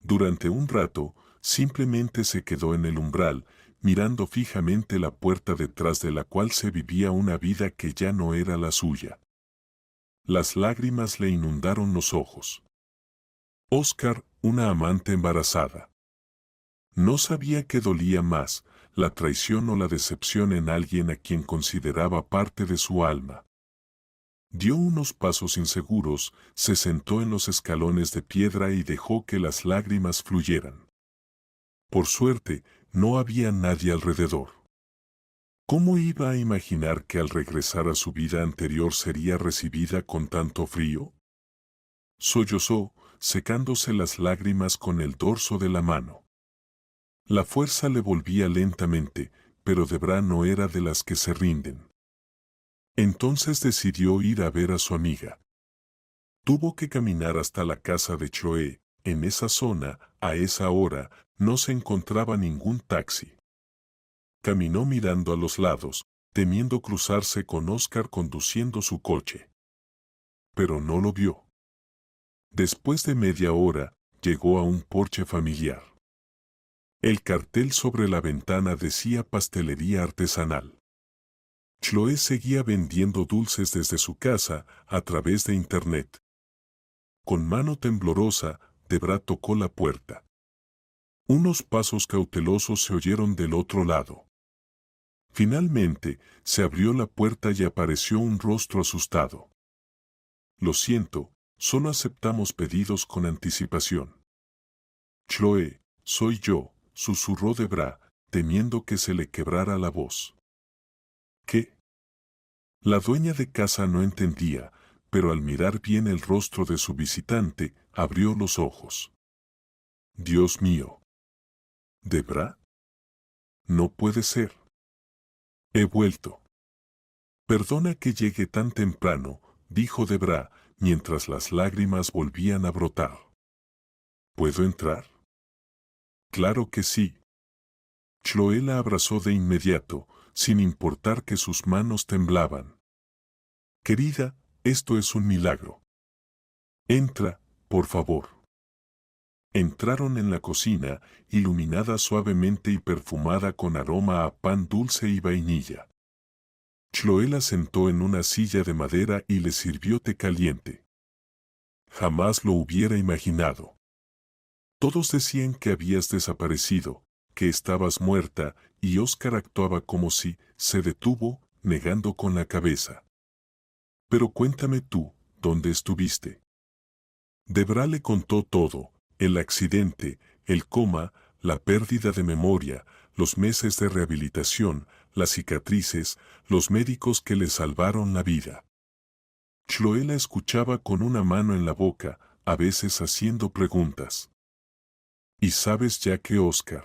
Durante un rato, simplemente se quedó en el umbral, mirando fijamente la puerta detrás de la cual se vivía una vida que ya no era la suya. Las lágrimas le inundaron los ojos. Oscar, una amante embarazada. No sabía qué dolía más, la traición o la decepción en alguien a quien consideraba parte de su alma. Dio unos pasos inseguros, se sentó en los escalones de piedra y dejó que las lágrimas fluyeran. Por suerte, no había nadie alrededor. ¿Cómo iba a imaginar que al regresar a su vida anterior sería recibida con tanto frío? Sollozó, secándose las lágrimas con el dorso de la mano. La fuerza le volvía lentamente, pero Debra no era de las que se rinden. Entonces decidió ir a ver a su amiga. Tuvo que caminar hasta la casa de Choe. En esa zona, a esa hora, no se encontraba ningún taxi. Caminó mirando a los lados, temiendo cruzarse con Oscar conduciendo su coche. Pero no lo vio. Después de media hora, llegó a un porche familiar. El cartel sobre la ventana decía pastelería artesanal. Chloe seguía vendiendo dulces desde su casa a través de internet. Con mano temblorosa, Debra tocó la puerta. Unos pasos cautelosos se oyeron del otro lado. Finalmente, se abrió la puerta y apareció un rostro asustado. Lo siento, solo aceptamos pedidos con anticipación. Chloe, soy yo, susurró Debra, temiendo que se le quebrara la voz. ¿Qué? La dueña de casa no entendía, pero al mirar bien el rostro de su visitante, abrió los ojos. Dios mío. ¿Debra? No puede ser. He vuelto. Perdona que llegue tan temprano, dijo Debra, mientras las lágrimas volvían a brotar. ¿Puedo entrar? Claro que sí. Chloe la abrazó de inmediato, sin importar que sus manos temblaban. Querida, esto es un milagro. Entra, por favor. Entraron en la cocina, iluminada suavemente y perfumada con aroma a pan dulce y vainilla. Chloe la sentó en una silla de madera y le sirvió té caliente. Jamás lo hubiera imaginado. Todos decían que habías desaparecido, que estabas muerta, y Oscar actuaba como si, se detuvo, negando con la cabeza. Pero cuéntame tú, ¿dónde estuviste? Debra le contó todo, el accidente, el coma, la pérdida de memoria, los meses de rehabilitación, las cicatrices, los médicos que le salvaron la vida. Chloe la escuchaba con una mano en la boca, a veces haciendo preguntas. ¿Y sabes ya que Oscar?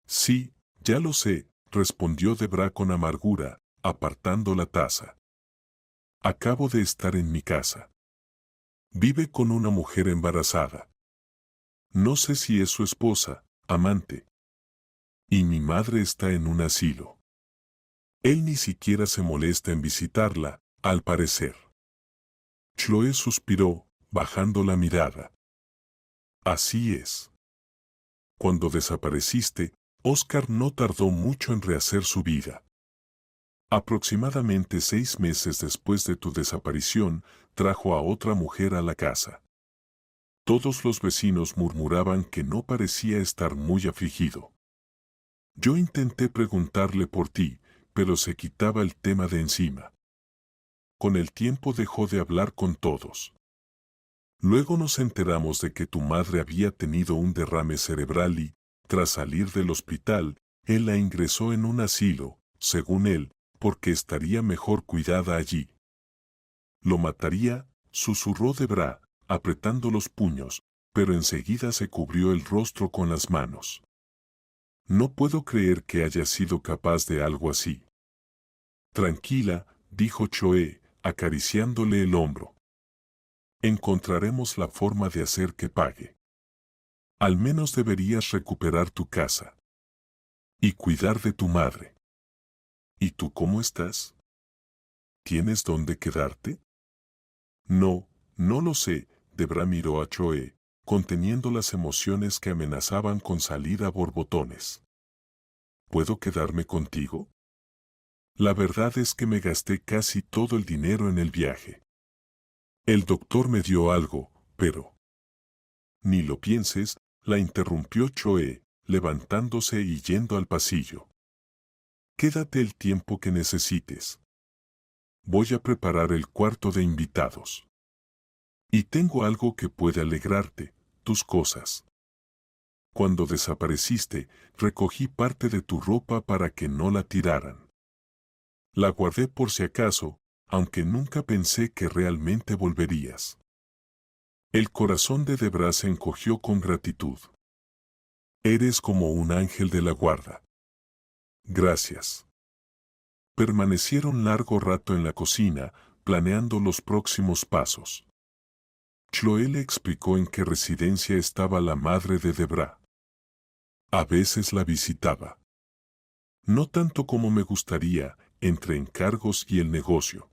Sí, ya lo sé, respondió Debra con amargura, apartando la taza. Acabo de estar en mi casa. Vive con una mujer embarazada. No sé si es su esposa, amante. Y mi madre está en un asilo. Él ni siquiera se molesta en visitarla, al parecer. Chloe suspiró, bajando la mirada. Así es. Cuando desapareciste, Oscar no tardó mucho en rehacer su vida. Aproximadamente 6 meses después de tu desaparición, trajo a otra mujer a la casa. Todos los vecinos murmuraban que no parecía estar muy afligido. Yo intenté preguntarle por ti, pero se quitaba el tema de encima. Con el tiempo dejó de hablar con todos. Luego nos enteramos de que tu madre había tenido un derrame cerebral y, tras salir del hospital, él la ingresó en un asilo, según él, porque estaría mejor cuidada allí. Lo mataría, susurró Debra, apretando los puños, pero enseguida se cubrió el rostro con las manos. No puedo creer que haya sido capaz de algo así. Tranquila, dijo Chloe, acariciándole el hombro. Encontraremos la forma de hacer que pague. Al menos deberías recuperar tu casa. Y cuidar de tu madre. ¿Y tú cómo estás? ¿Tienes dónde quedarte? No, no lo sé, Debra miró a Chloe, conteniendo las emociones que amenazaban con salir a borbotones. ¿Puedo quedarme contigo? La verdad es que me gasté casi todo el dinero en el viaje. El doctor me dio algo, pero... Ni lo pienses, la interrumpió Chloe, levantándose y yendo al pasillo. Quédate el tiempo que necesites. Voy a preparar el cuarto de invitados. Y tengo algo que puede alegrarte, tus cosas. Cuando desapareciste, recogí parte de tu ropa para que no la tiraran. La guardé por si acaso, aunque nunca pensé que realmente volverías. El corazón de Debra se encogió con gratitud. Eres como un ángel de la guarda. Gracias. Permanecieron largo rato en la cocina, planeando los próximos pasos. Chloe le explicó en qué residencia estaba la madre de Debra. A veces la visitaba. No tanto como me gustaría, entre encargos y el negocio.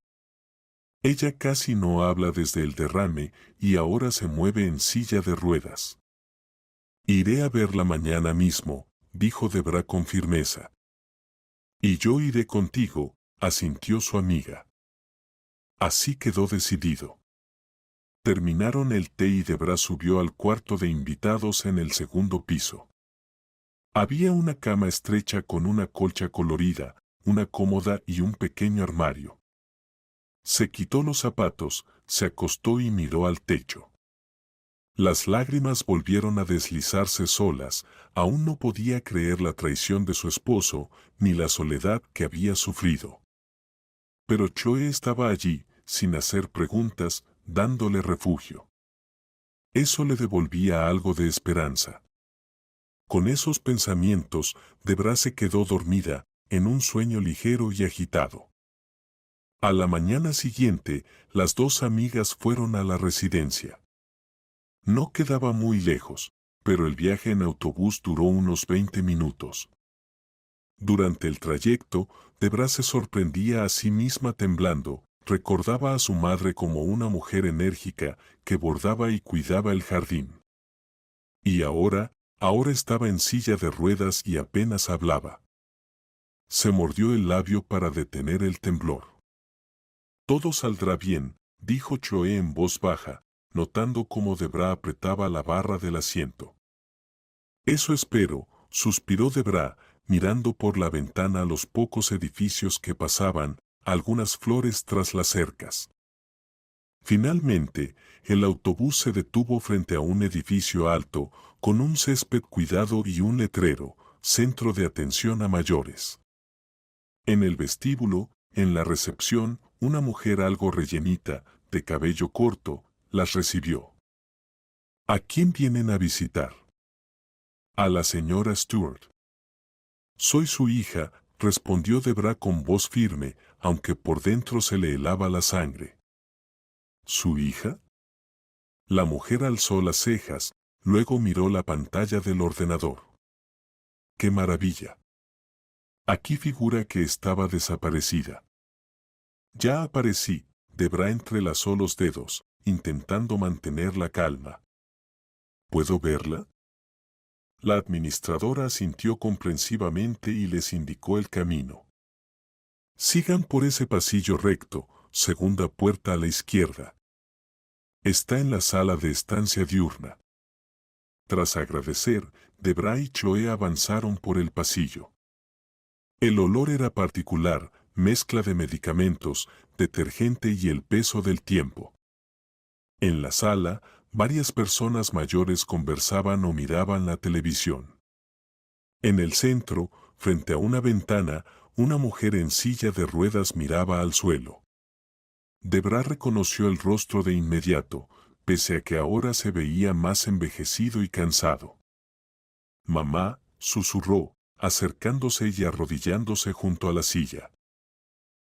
Ella casi no habla desde el derrame y ahora se mueve en silla de ruedas. Iré a verla mañana mismo, dijo Debra con firmeza. Y yo iré contigo, asintió su amiga. Así quedó decidido. Terminaron el té y Debra subió al cuarto de invitados en el segundo piso. Había una cama estrecha con una colcha colorida, una cómoda y un pequeño armario. Se quitó los zapatos, se acostó y miró al techo. Las lágrimas volvieron a deslizarse solas, aún no podía creer la traición de su esposo, ni la soledad que había sufrido. Pero Choe estaba allí, sin hacer preguntas, dándole refugio. Eso le devolvía algo de esperanza. Con esos pensamientos, Debra se quedó dormida, en un sueño ligero y agitado. A la mañana siguiente, las dos amigas fueron a la residencia. No quedaba muy lejos, pero el viaje en autobús duró unos 20 minutos. Durante el trayecto, Debra se sorprendía a sí misma temblando, recordaba a su madre como una mujer enérgica que bordaba y cuidaba el jardín. Y ahora estaba en silla de ruedas y apenas hablaba. Se mordió el labio para detener el temblor. Todo saldrá bien, dijo Choe en voz baja, notando cómo Debra apretaba la barra del asiento. Eso espero, suspiró Debra, mirando por la ventana los pocos edificios que pasaban, algunas flores tras las cercas. Finalmente, el autobús se detuvo frente a un edificio alto, con un césped cuidado y un letrero, Centro de Atención a Mayores. En el vestíbulo, en la recepción, una mujer algo rellenita, de cabello corto, las recibió. ¿A quién vienen a visitar? A la señora Stewart. Soy su hija, respondió Debra con voz firme, aunque por dentro se le helaba la sangre. ¿Su hija? La mujer alzó las cejas, luego miró la pantalla del ordenador. ¡Qué maravilla! Aquí figura que estaba desaparecida. Ya aparecí, Debra entrelazó los dedos, intentando mantener la calma. ¿Puedo verla? La administradora asintió comprensivamente y les indicó el camino. Sigan por ese pasillo recto, segunda puerta a la izquierda. Está en la sala de estancia diurna. Tras agradecer, Debra y Choe avanzaron por el pasillo. El olor era particular, mezcla de medicamentos, detergente y el peso del tiempo. En la sala, varias personas mayores conversaban o miraban la televisión. En el centro, frente a una ventana, una mujer en silla de ruedas miraba al suelo. Debra reconoció el rostro de inmediato, pese a que ahora se veía más envejecido y cansado. Mamá, susurró, acercándose y arrodillándose junto a la silla.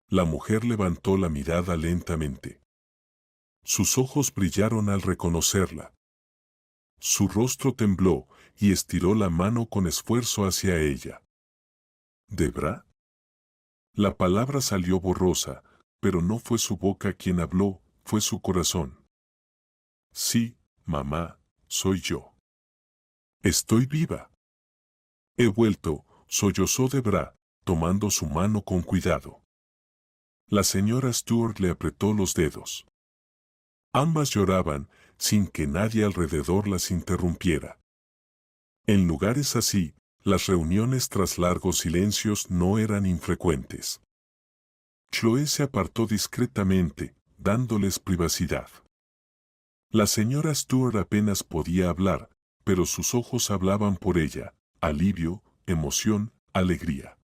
La mujer levantó la mirada lentamente. Sus ojos brillaron al reconocerla. Su rostro tembló y estiró la mano con esfuerzo hacia ella. ¿Debra? La palabra salió borrosa, pero no fue su boca quien habló, fue su corazón. Sí, mamá, soy yo. Estoy viva. He vuelto, sollozó Debra, tomando su mano con cuidado. La señora Stewart le apretó los dedos. Ambas lloraban, sin que nadie alrededor las interrumpiera. En lugares así, las reuniones tras largos silencios no eran infrecuentes. Chloe se apartó discretamente, dándoles privacidad. La señora Stewart apenas podía hablar, pero sus ojos hablaban por ella, alivio, emoción, alegría.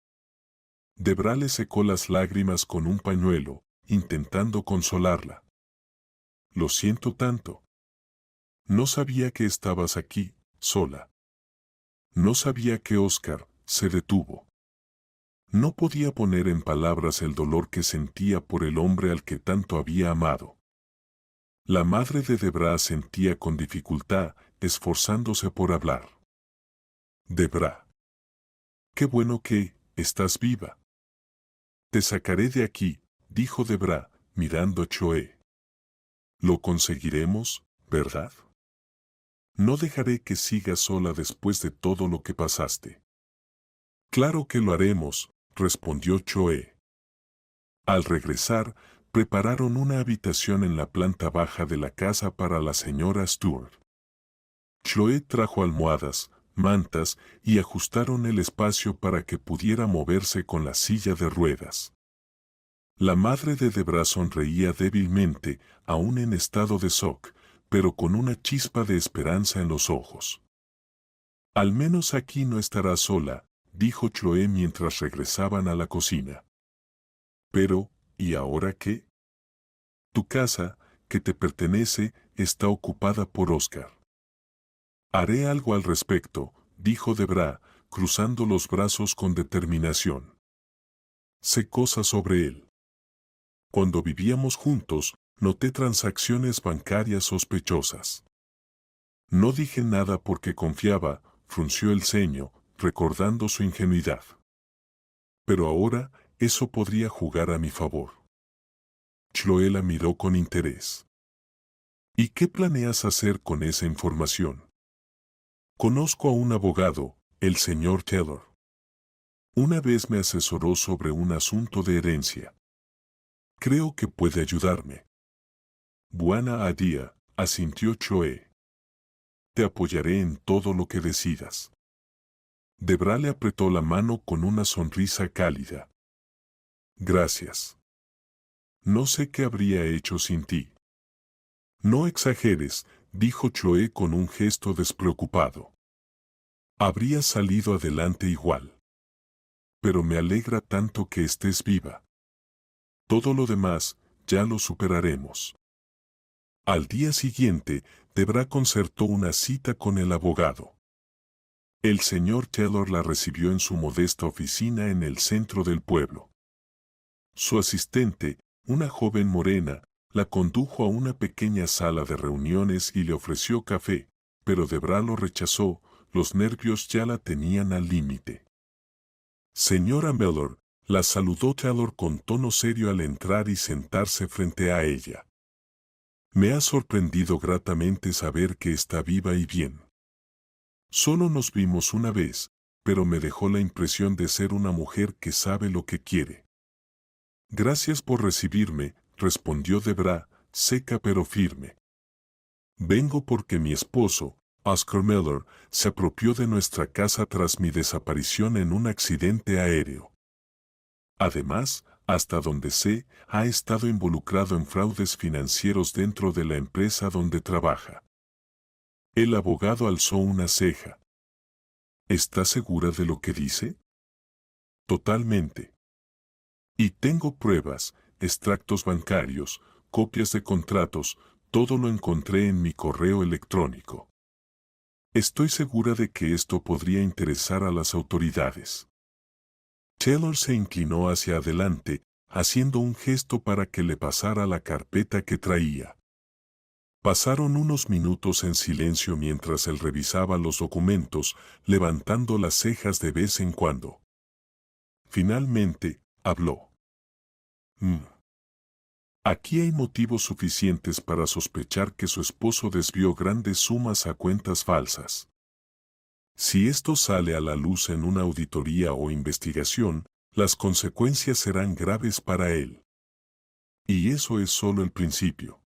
Debra le secó las lágrimas con un pañuelo, intentando consolarla. Lo siento tanto. No sabía que estabas aquí, sola. No sabía que Oscar se detuvo. No podía poner en palabras el dolor que sentía por el hombre al que tanto había amado. La madre de Debra sentía con dificultad, esforzándose por hablar. Debra. Qué bueno que estás viva. Te sacaré de aquí, dijo Debra, mirando a Choe. Lo conseguiremos, ¿verdad? No dejaré que sigas sola después de todo lo que pasaste. Claro que lo haremos, respondió Choe. Al regresar, prepararon una habitación en la planta baja de la casa para la señora Stewart. Choe trajo almohadas, mantas y ajustaron el espacio para que pudiera moverse con la silla de ruedas. La madre de Debra sonreía débilmente, aún en estado de shock, pero con una chispa de esperanza en los ojos. Al menos aquí no estará sola, dijo Choe mientras regresaban a la cocina. Pero, ¿y ahora qué? Tu casa, que te pertenece, está ocupada por Oscar. Haré algo al respecto, dijo Debra, cruzando los brazos con determinación. Sé cosas sobre él. Cuando vivíamos juntos, noté transacciones bancarias sospechosas. No dije nada porque confiaba, frunció el ceño, recordando su ingenuidad. Pero ahora, eso podría jugar a mi favor. Chloe la miró con interés. ¿Y qué planeas hacer con esa información? Conozco a un abogado, el señor Taylor. Una vez me asesoró sobre un asunto de herencia. Creo que puede ayudarme. Buena idea, asintió Choe. Te apoyaré en todo lo que decidas. Debra le apretó la mano con una sonrisa cálida. Gracias. No sé qué habría hecho sin ti. No exageres, dijo Choe con un gesto despreocupado. Habría salido adelante igual. Pero me alegra tanto que estés viva. Todo lo demás, ya lo superaremos. Al día siguiente, Debra concertó una cita con el abogado. El señor Taylor la recibió en su modesta oficina en el centro del pueblo. Su asistente, una joven morena, la condujo a una pequeña sala de reuniones y le ofreció café, pero Debra lo rechazó, los nervios ya la tenían al límite. Señora Mellor, la saludó Taylor con tono serio al entrar y sentarse frente a ella. Me ha sorprendido gratamente saber que está viva y bien. Solo nos vimos una vez, pero me dejó la impresión de ser una mujer que sabe lo que quiere. Gracias por recibirme, respondió Debra, seca pero firme. Vengo porque mi esposo, Oscar Mellor, se apropió de nuestra casa tras mi desaparición en un accidente aéreo. Además, hasta donde sé, ha estado involucrado en fraudes financieros dentro de la empresa donde trabaja. El abogado alzó una ceja. ¿Está segura de lo que dice? Totalmente. Y tengo pruebas, extractos bancarios, copias de contratos, todo lo encontré en mi correo electrónico. Estoy segura de que esto podría interesar a las autoridades. Taylor se inclinó hacia adelante, haciendo un gesto para que le pasara la carpeta que traía. Pasaron unos minutos en silencio mientras él revisaba los documentos, levantando las cejas de vez en cuando. Finalmente, habló. Aquí hay motivos suficientes para sospechar que su esposo desvió grandes sumas a cuentas falsas. Si esto sale a la luz en una auditoría o investigación, las consecuencias serán graves para él. Y eso es solo el principio.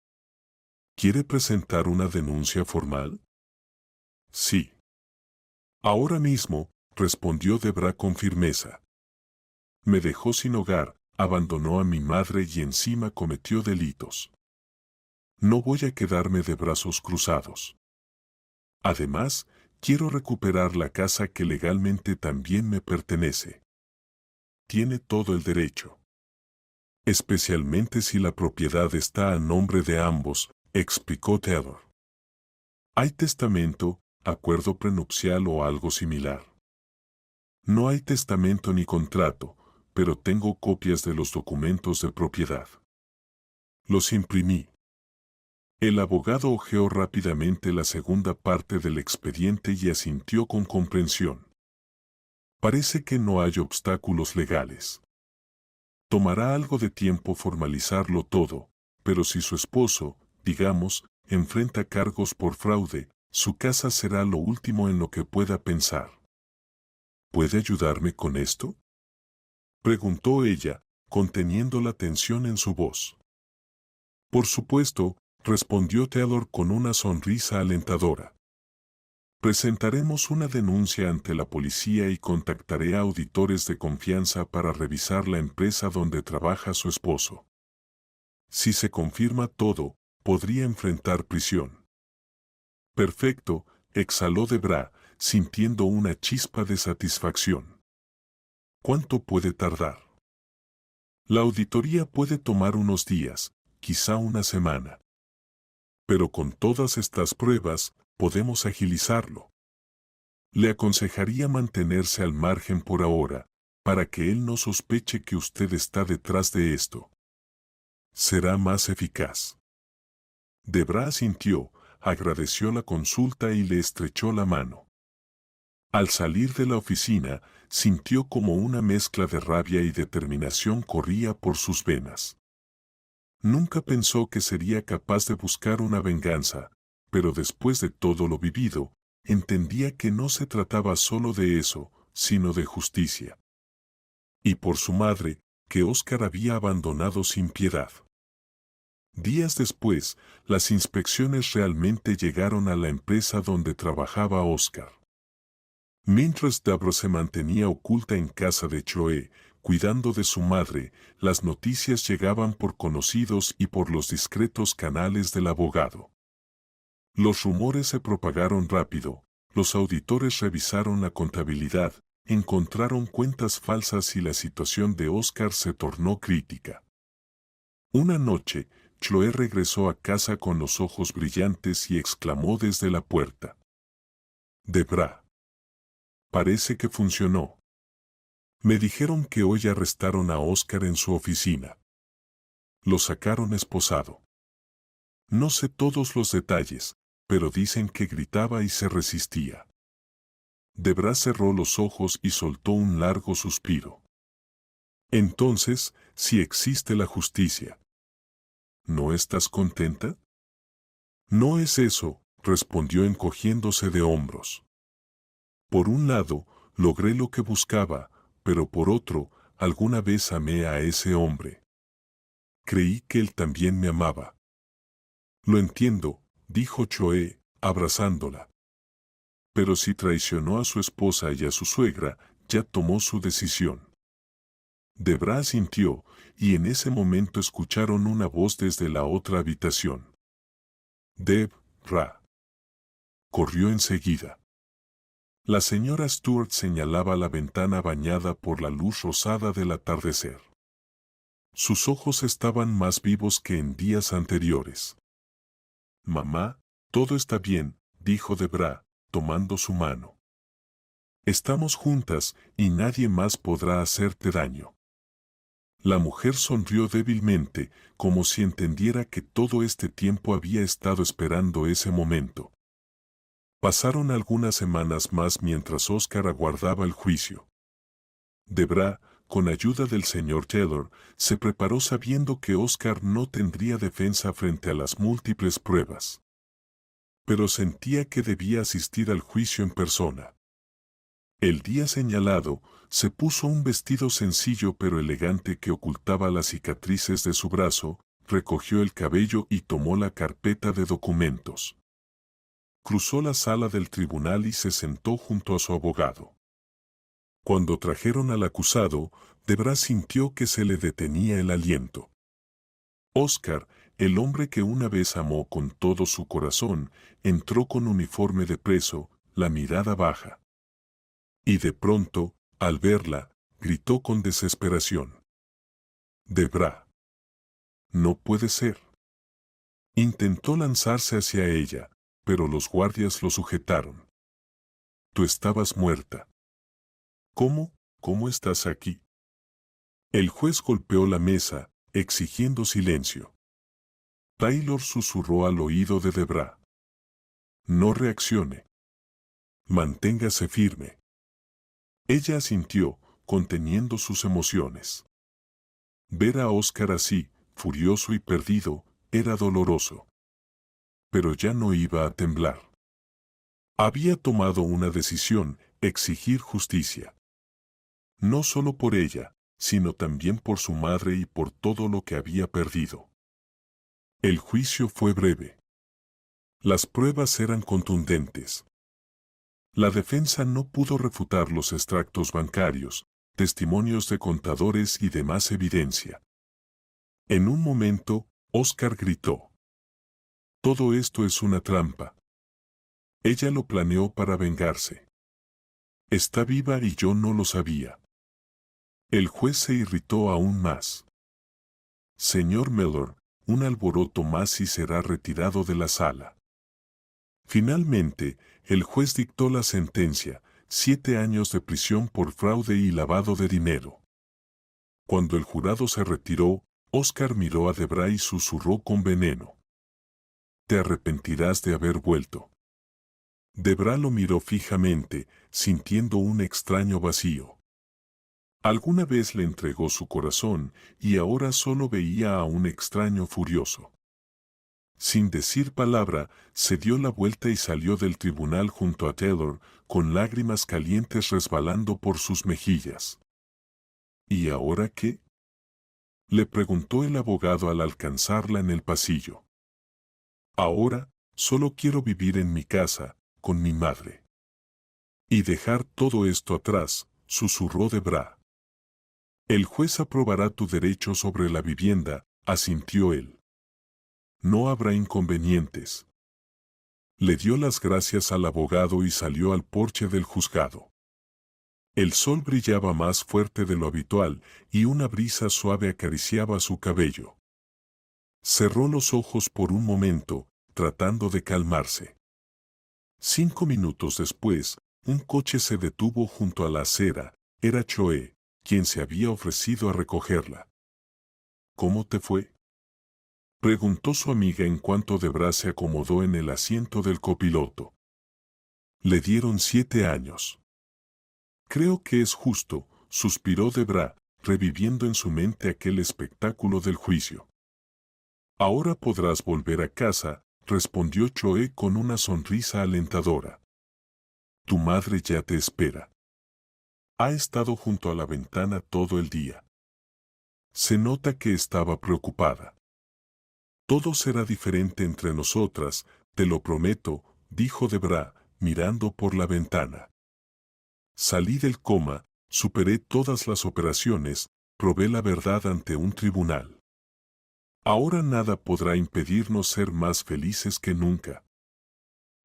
¿Quiere presentar una denuncia formal? Sí. Ahora mismo, respondió Debra con firmeza. Me dejó sin hogar, abandonó a mi madre y encima cometió delitos. No voy a quedarme de brazos cruzados. Además, quiero recuperar la casa que legalmente también me pertenece. Tiene todo el derecho. Especialmente si la propiedad está a nombre de ambos, explicó Taylor. ¿Hay testamento, acuerdo prenupcial o algo similar? No hay testamento ni contrato, pero tengo copias de los documentos de propiedad. Los imprimí. El abogado hojeó rápidamente la segunda parte del expediente y asintió con comprensión. Parece que no hay obstáculos legales. Tomará algo de tiempo formalizarlo todo, pero si su esposo, digamos, enfrenta cargos por fraude, su casa será lo último en lo que pueda pensar. ¿Puede ayudarme con esto?, preguntó ella, conteniendo la tensión en su voz. Por supuesto, respondió Taylor con una sonrisa alentadora. Presentaremos una denuncia ante la policía y contactaré a auditores de confianza para revisar la empresa donde trabaja su esposo. Si se confirma todo, podría enfrentar prisión. Perfecto, exhaló Debra, sintiendo una chispa de satisfacción. ¿Cuánto puede tardar? La auditoría puede tomar unos días, quizá una semana. Pero con todas estas pruebas, podemos agilizarlo. Le aconsejaría mantenerse al margen por ahora, para que él no sospeche que usted está detrás de esto. Será más eficaz. Debra asintió, agradeció la consulta y le estrechó la mano. Al salir de la oficina, sintió como una mezcla de rabia y determinación corría por sus venas. Nunca pensó que sería capaz de buscar una venganza, pero después de todo lo vivido, entendía que no se trataba solo de eso, sino de justicia. Y por su madre, que Oscar había abandonado sin piedad. Días después, las inspecciones realmente llegaron a la empresa donde trabajaba Oscar. Mientras Debra se mantenía oculta en casa de Chloe, cuidando de su madre, las noticias llegaban por conocidos y por los discretos canales del abogado. Los rumores se propagaron rápido, los auditores revisaron la contabilidad, encontraron cuentas falsas y la situación de Oscar se tornó crítica. Una noche, Chloe regresó a casa con los ojos brillantes y exclamó desde la puerta: «Debra, parece que funcionó. Me dijeron que hoy arrestaron a Oscar en su oficina. Lo sacaron esposado. No sé todos los detalles, pero dicen que gritaba y se resistía». Debra cerró los ojos y soltó un largo suspiro. Entonces, sí existe la justicia. ¿No estás contenta? No es eso, respondió encogiéndose de hombros. Por un lado, logré lo que buscaba, pero por otro, alguna vez amé a ese hombre. Creí que él también me amaba. Lo entiendo, dijo Chloe, abrazándola. Pero si traicionó a su esposa y a su suegra, ya tomó su decisión. Debra asintió, y en ese momento escucharon una voz desde la otra habitación. Debra. Corrió enseguida. La señora Stuart señalaba la ventana bañada por la luz rosada del atardecer. Sus ojos estaban más vivos que en días anteriores. «Mamá, todo está bien», dijo Debra, tomando su mano. «Estamos juntas y nadie más podrá hacerte daño». La mujer sonrió débilmente, como si entendiera que todo este tiempo había estado esperando ese momento. Pasaron algunas semanas más mientras Oscar aguardaba el juicio. Debra, con ayuda del señor Taylor, se preparó sabiendo que Oscar no tendría defensa frente a las múltiples pruebas. Pero sentía que debía asistir al juicio en persona. El día señalado, se puso un vestido sencillo pero elegante que ocultaba las cicatrices de su brazo, recogió el cabello y tomó la carpeta de documentos. Cruzó la sala del tribunal y se sentó junto a su abogado. Cuando trajeron al acusado, Debra sintió que se le detenía el aliento. Oscar, el hombre que una vez amó con todo su corazón, entró con uniforme de preso, la mirada baja. Y de pronto, al verla, gritó con desesperación: «Debra. No puede ser». Intentó lanzarse hacia ella, pero los guardias lo sujetaron. «Tú estabas muerta». ¿Cómo estás aquí?». El juez golpeó la mesa, exigiendo silencio. Taylor susurró al oído de Debra: «No reaccione. Manténgase firme». Ella asintió, conteniendo sus emociones. Ver a Oscar así, furioso y perdido, era doloroso. Pero ya no iba a temblar. Había tomado una decisión: exigir justicia. No solo por ella, sino también por su madre y por todo lo que había perdido. El juicio fue breve. Las pruebas eran contundentes. La defensa no pudo refutar los extractos bancarios, testimonios de contadores y demás evidencia. En un momento, Oscar gritó: «Todo esto es una trampa. Ella lo planeó para vengarse. Está viva y yo no lo sabía». El juez se irritó aún más. «Señor Mellor, un alboroto más y será retirado de la sala». Finalmente, el juez dictó la sentencia: 7 años de prisión por fraude y lavado de dinero. Cuando el jurado se retiró, Oscar miró a Debra y susurró con veneno: «Te arrepentirás de haber vuelto». Debra lo miró fijamente, sintiendo un extraño vacío. Alguna vez le entregó su corazón y ahora solo veía a un extraño furioso. Sin decir palabra, se dio la vuelta y salió del tribunal junto a Taylor, con lágrimas calientes resbalando por sus mejillas. ¿Y ahora qué?, le preguntó el abogado al alcanzarla en el pasillo. «Ahora, solo quiero vivir en mi casa, con mi madre. Y dejar todo esto atrás», susurró Debra. «El juez aprobará tu derecho sobre la vivienda», asintió él. «No habrá inconvenientes». Le dio las gracias al abogado y salió al porche del juzgado. El sol brillaba más fuerte de lo habitual y una brisa suave acariciaba su cabello. Cerró los ojos por un momento, tratando de calmarse. 5 minutos después, un coche se detuvo junto a la acera. Era Choe, quien se había ofrecido a recogerla. «¿Cómo te fue?», preguntó su amiga en cuanto Debra se acomodó en el asiento del copiloto. «Le dieron 7 años. Creo que es justo», suspiró Debra, reviviendo en su mente aquel espectáculo del juicio. «Ahora podrás volver a casa», respondió Choe con una sonrisa alentadora. «Tu madre ya te espera. Ha estado junto a la ventana todo el día. Se nota que estaba preocupada». «Todo será diferente entre nosotras, te lo prometo», dijo Debra, mirando por la ventana. «Salí del coma, superé todas las operaciones, probé la verdad ante un tribunal. Ahora nada podrá impedirnos ser más felices que nunca».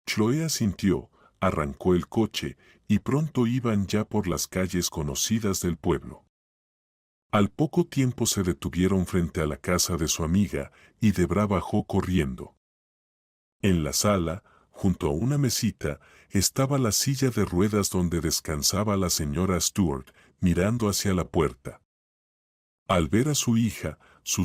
Chloe asintió, arrancó el coche, y pronto iban ya por las calles conocidas del pueblo. Al poco tiempo se detuvieron frente a la casa de su amiga, y Debra bajó corriendo. En la sala, junto a una mesita, estaba la silla de ruedas donde descansaba la señora Stuart, mirando hacia la puerta. Al ver a su hija,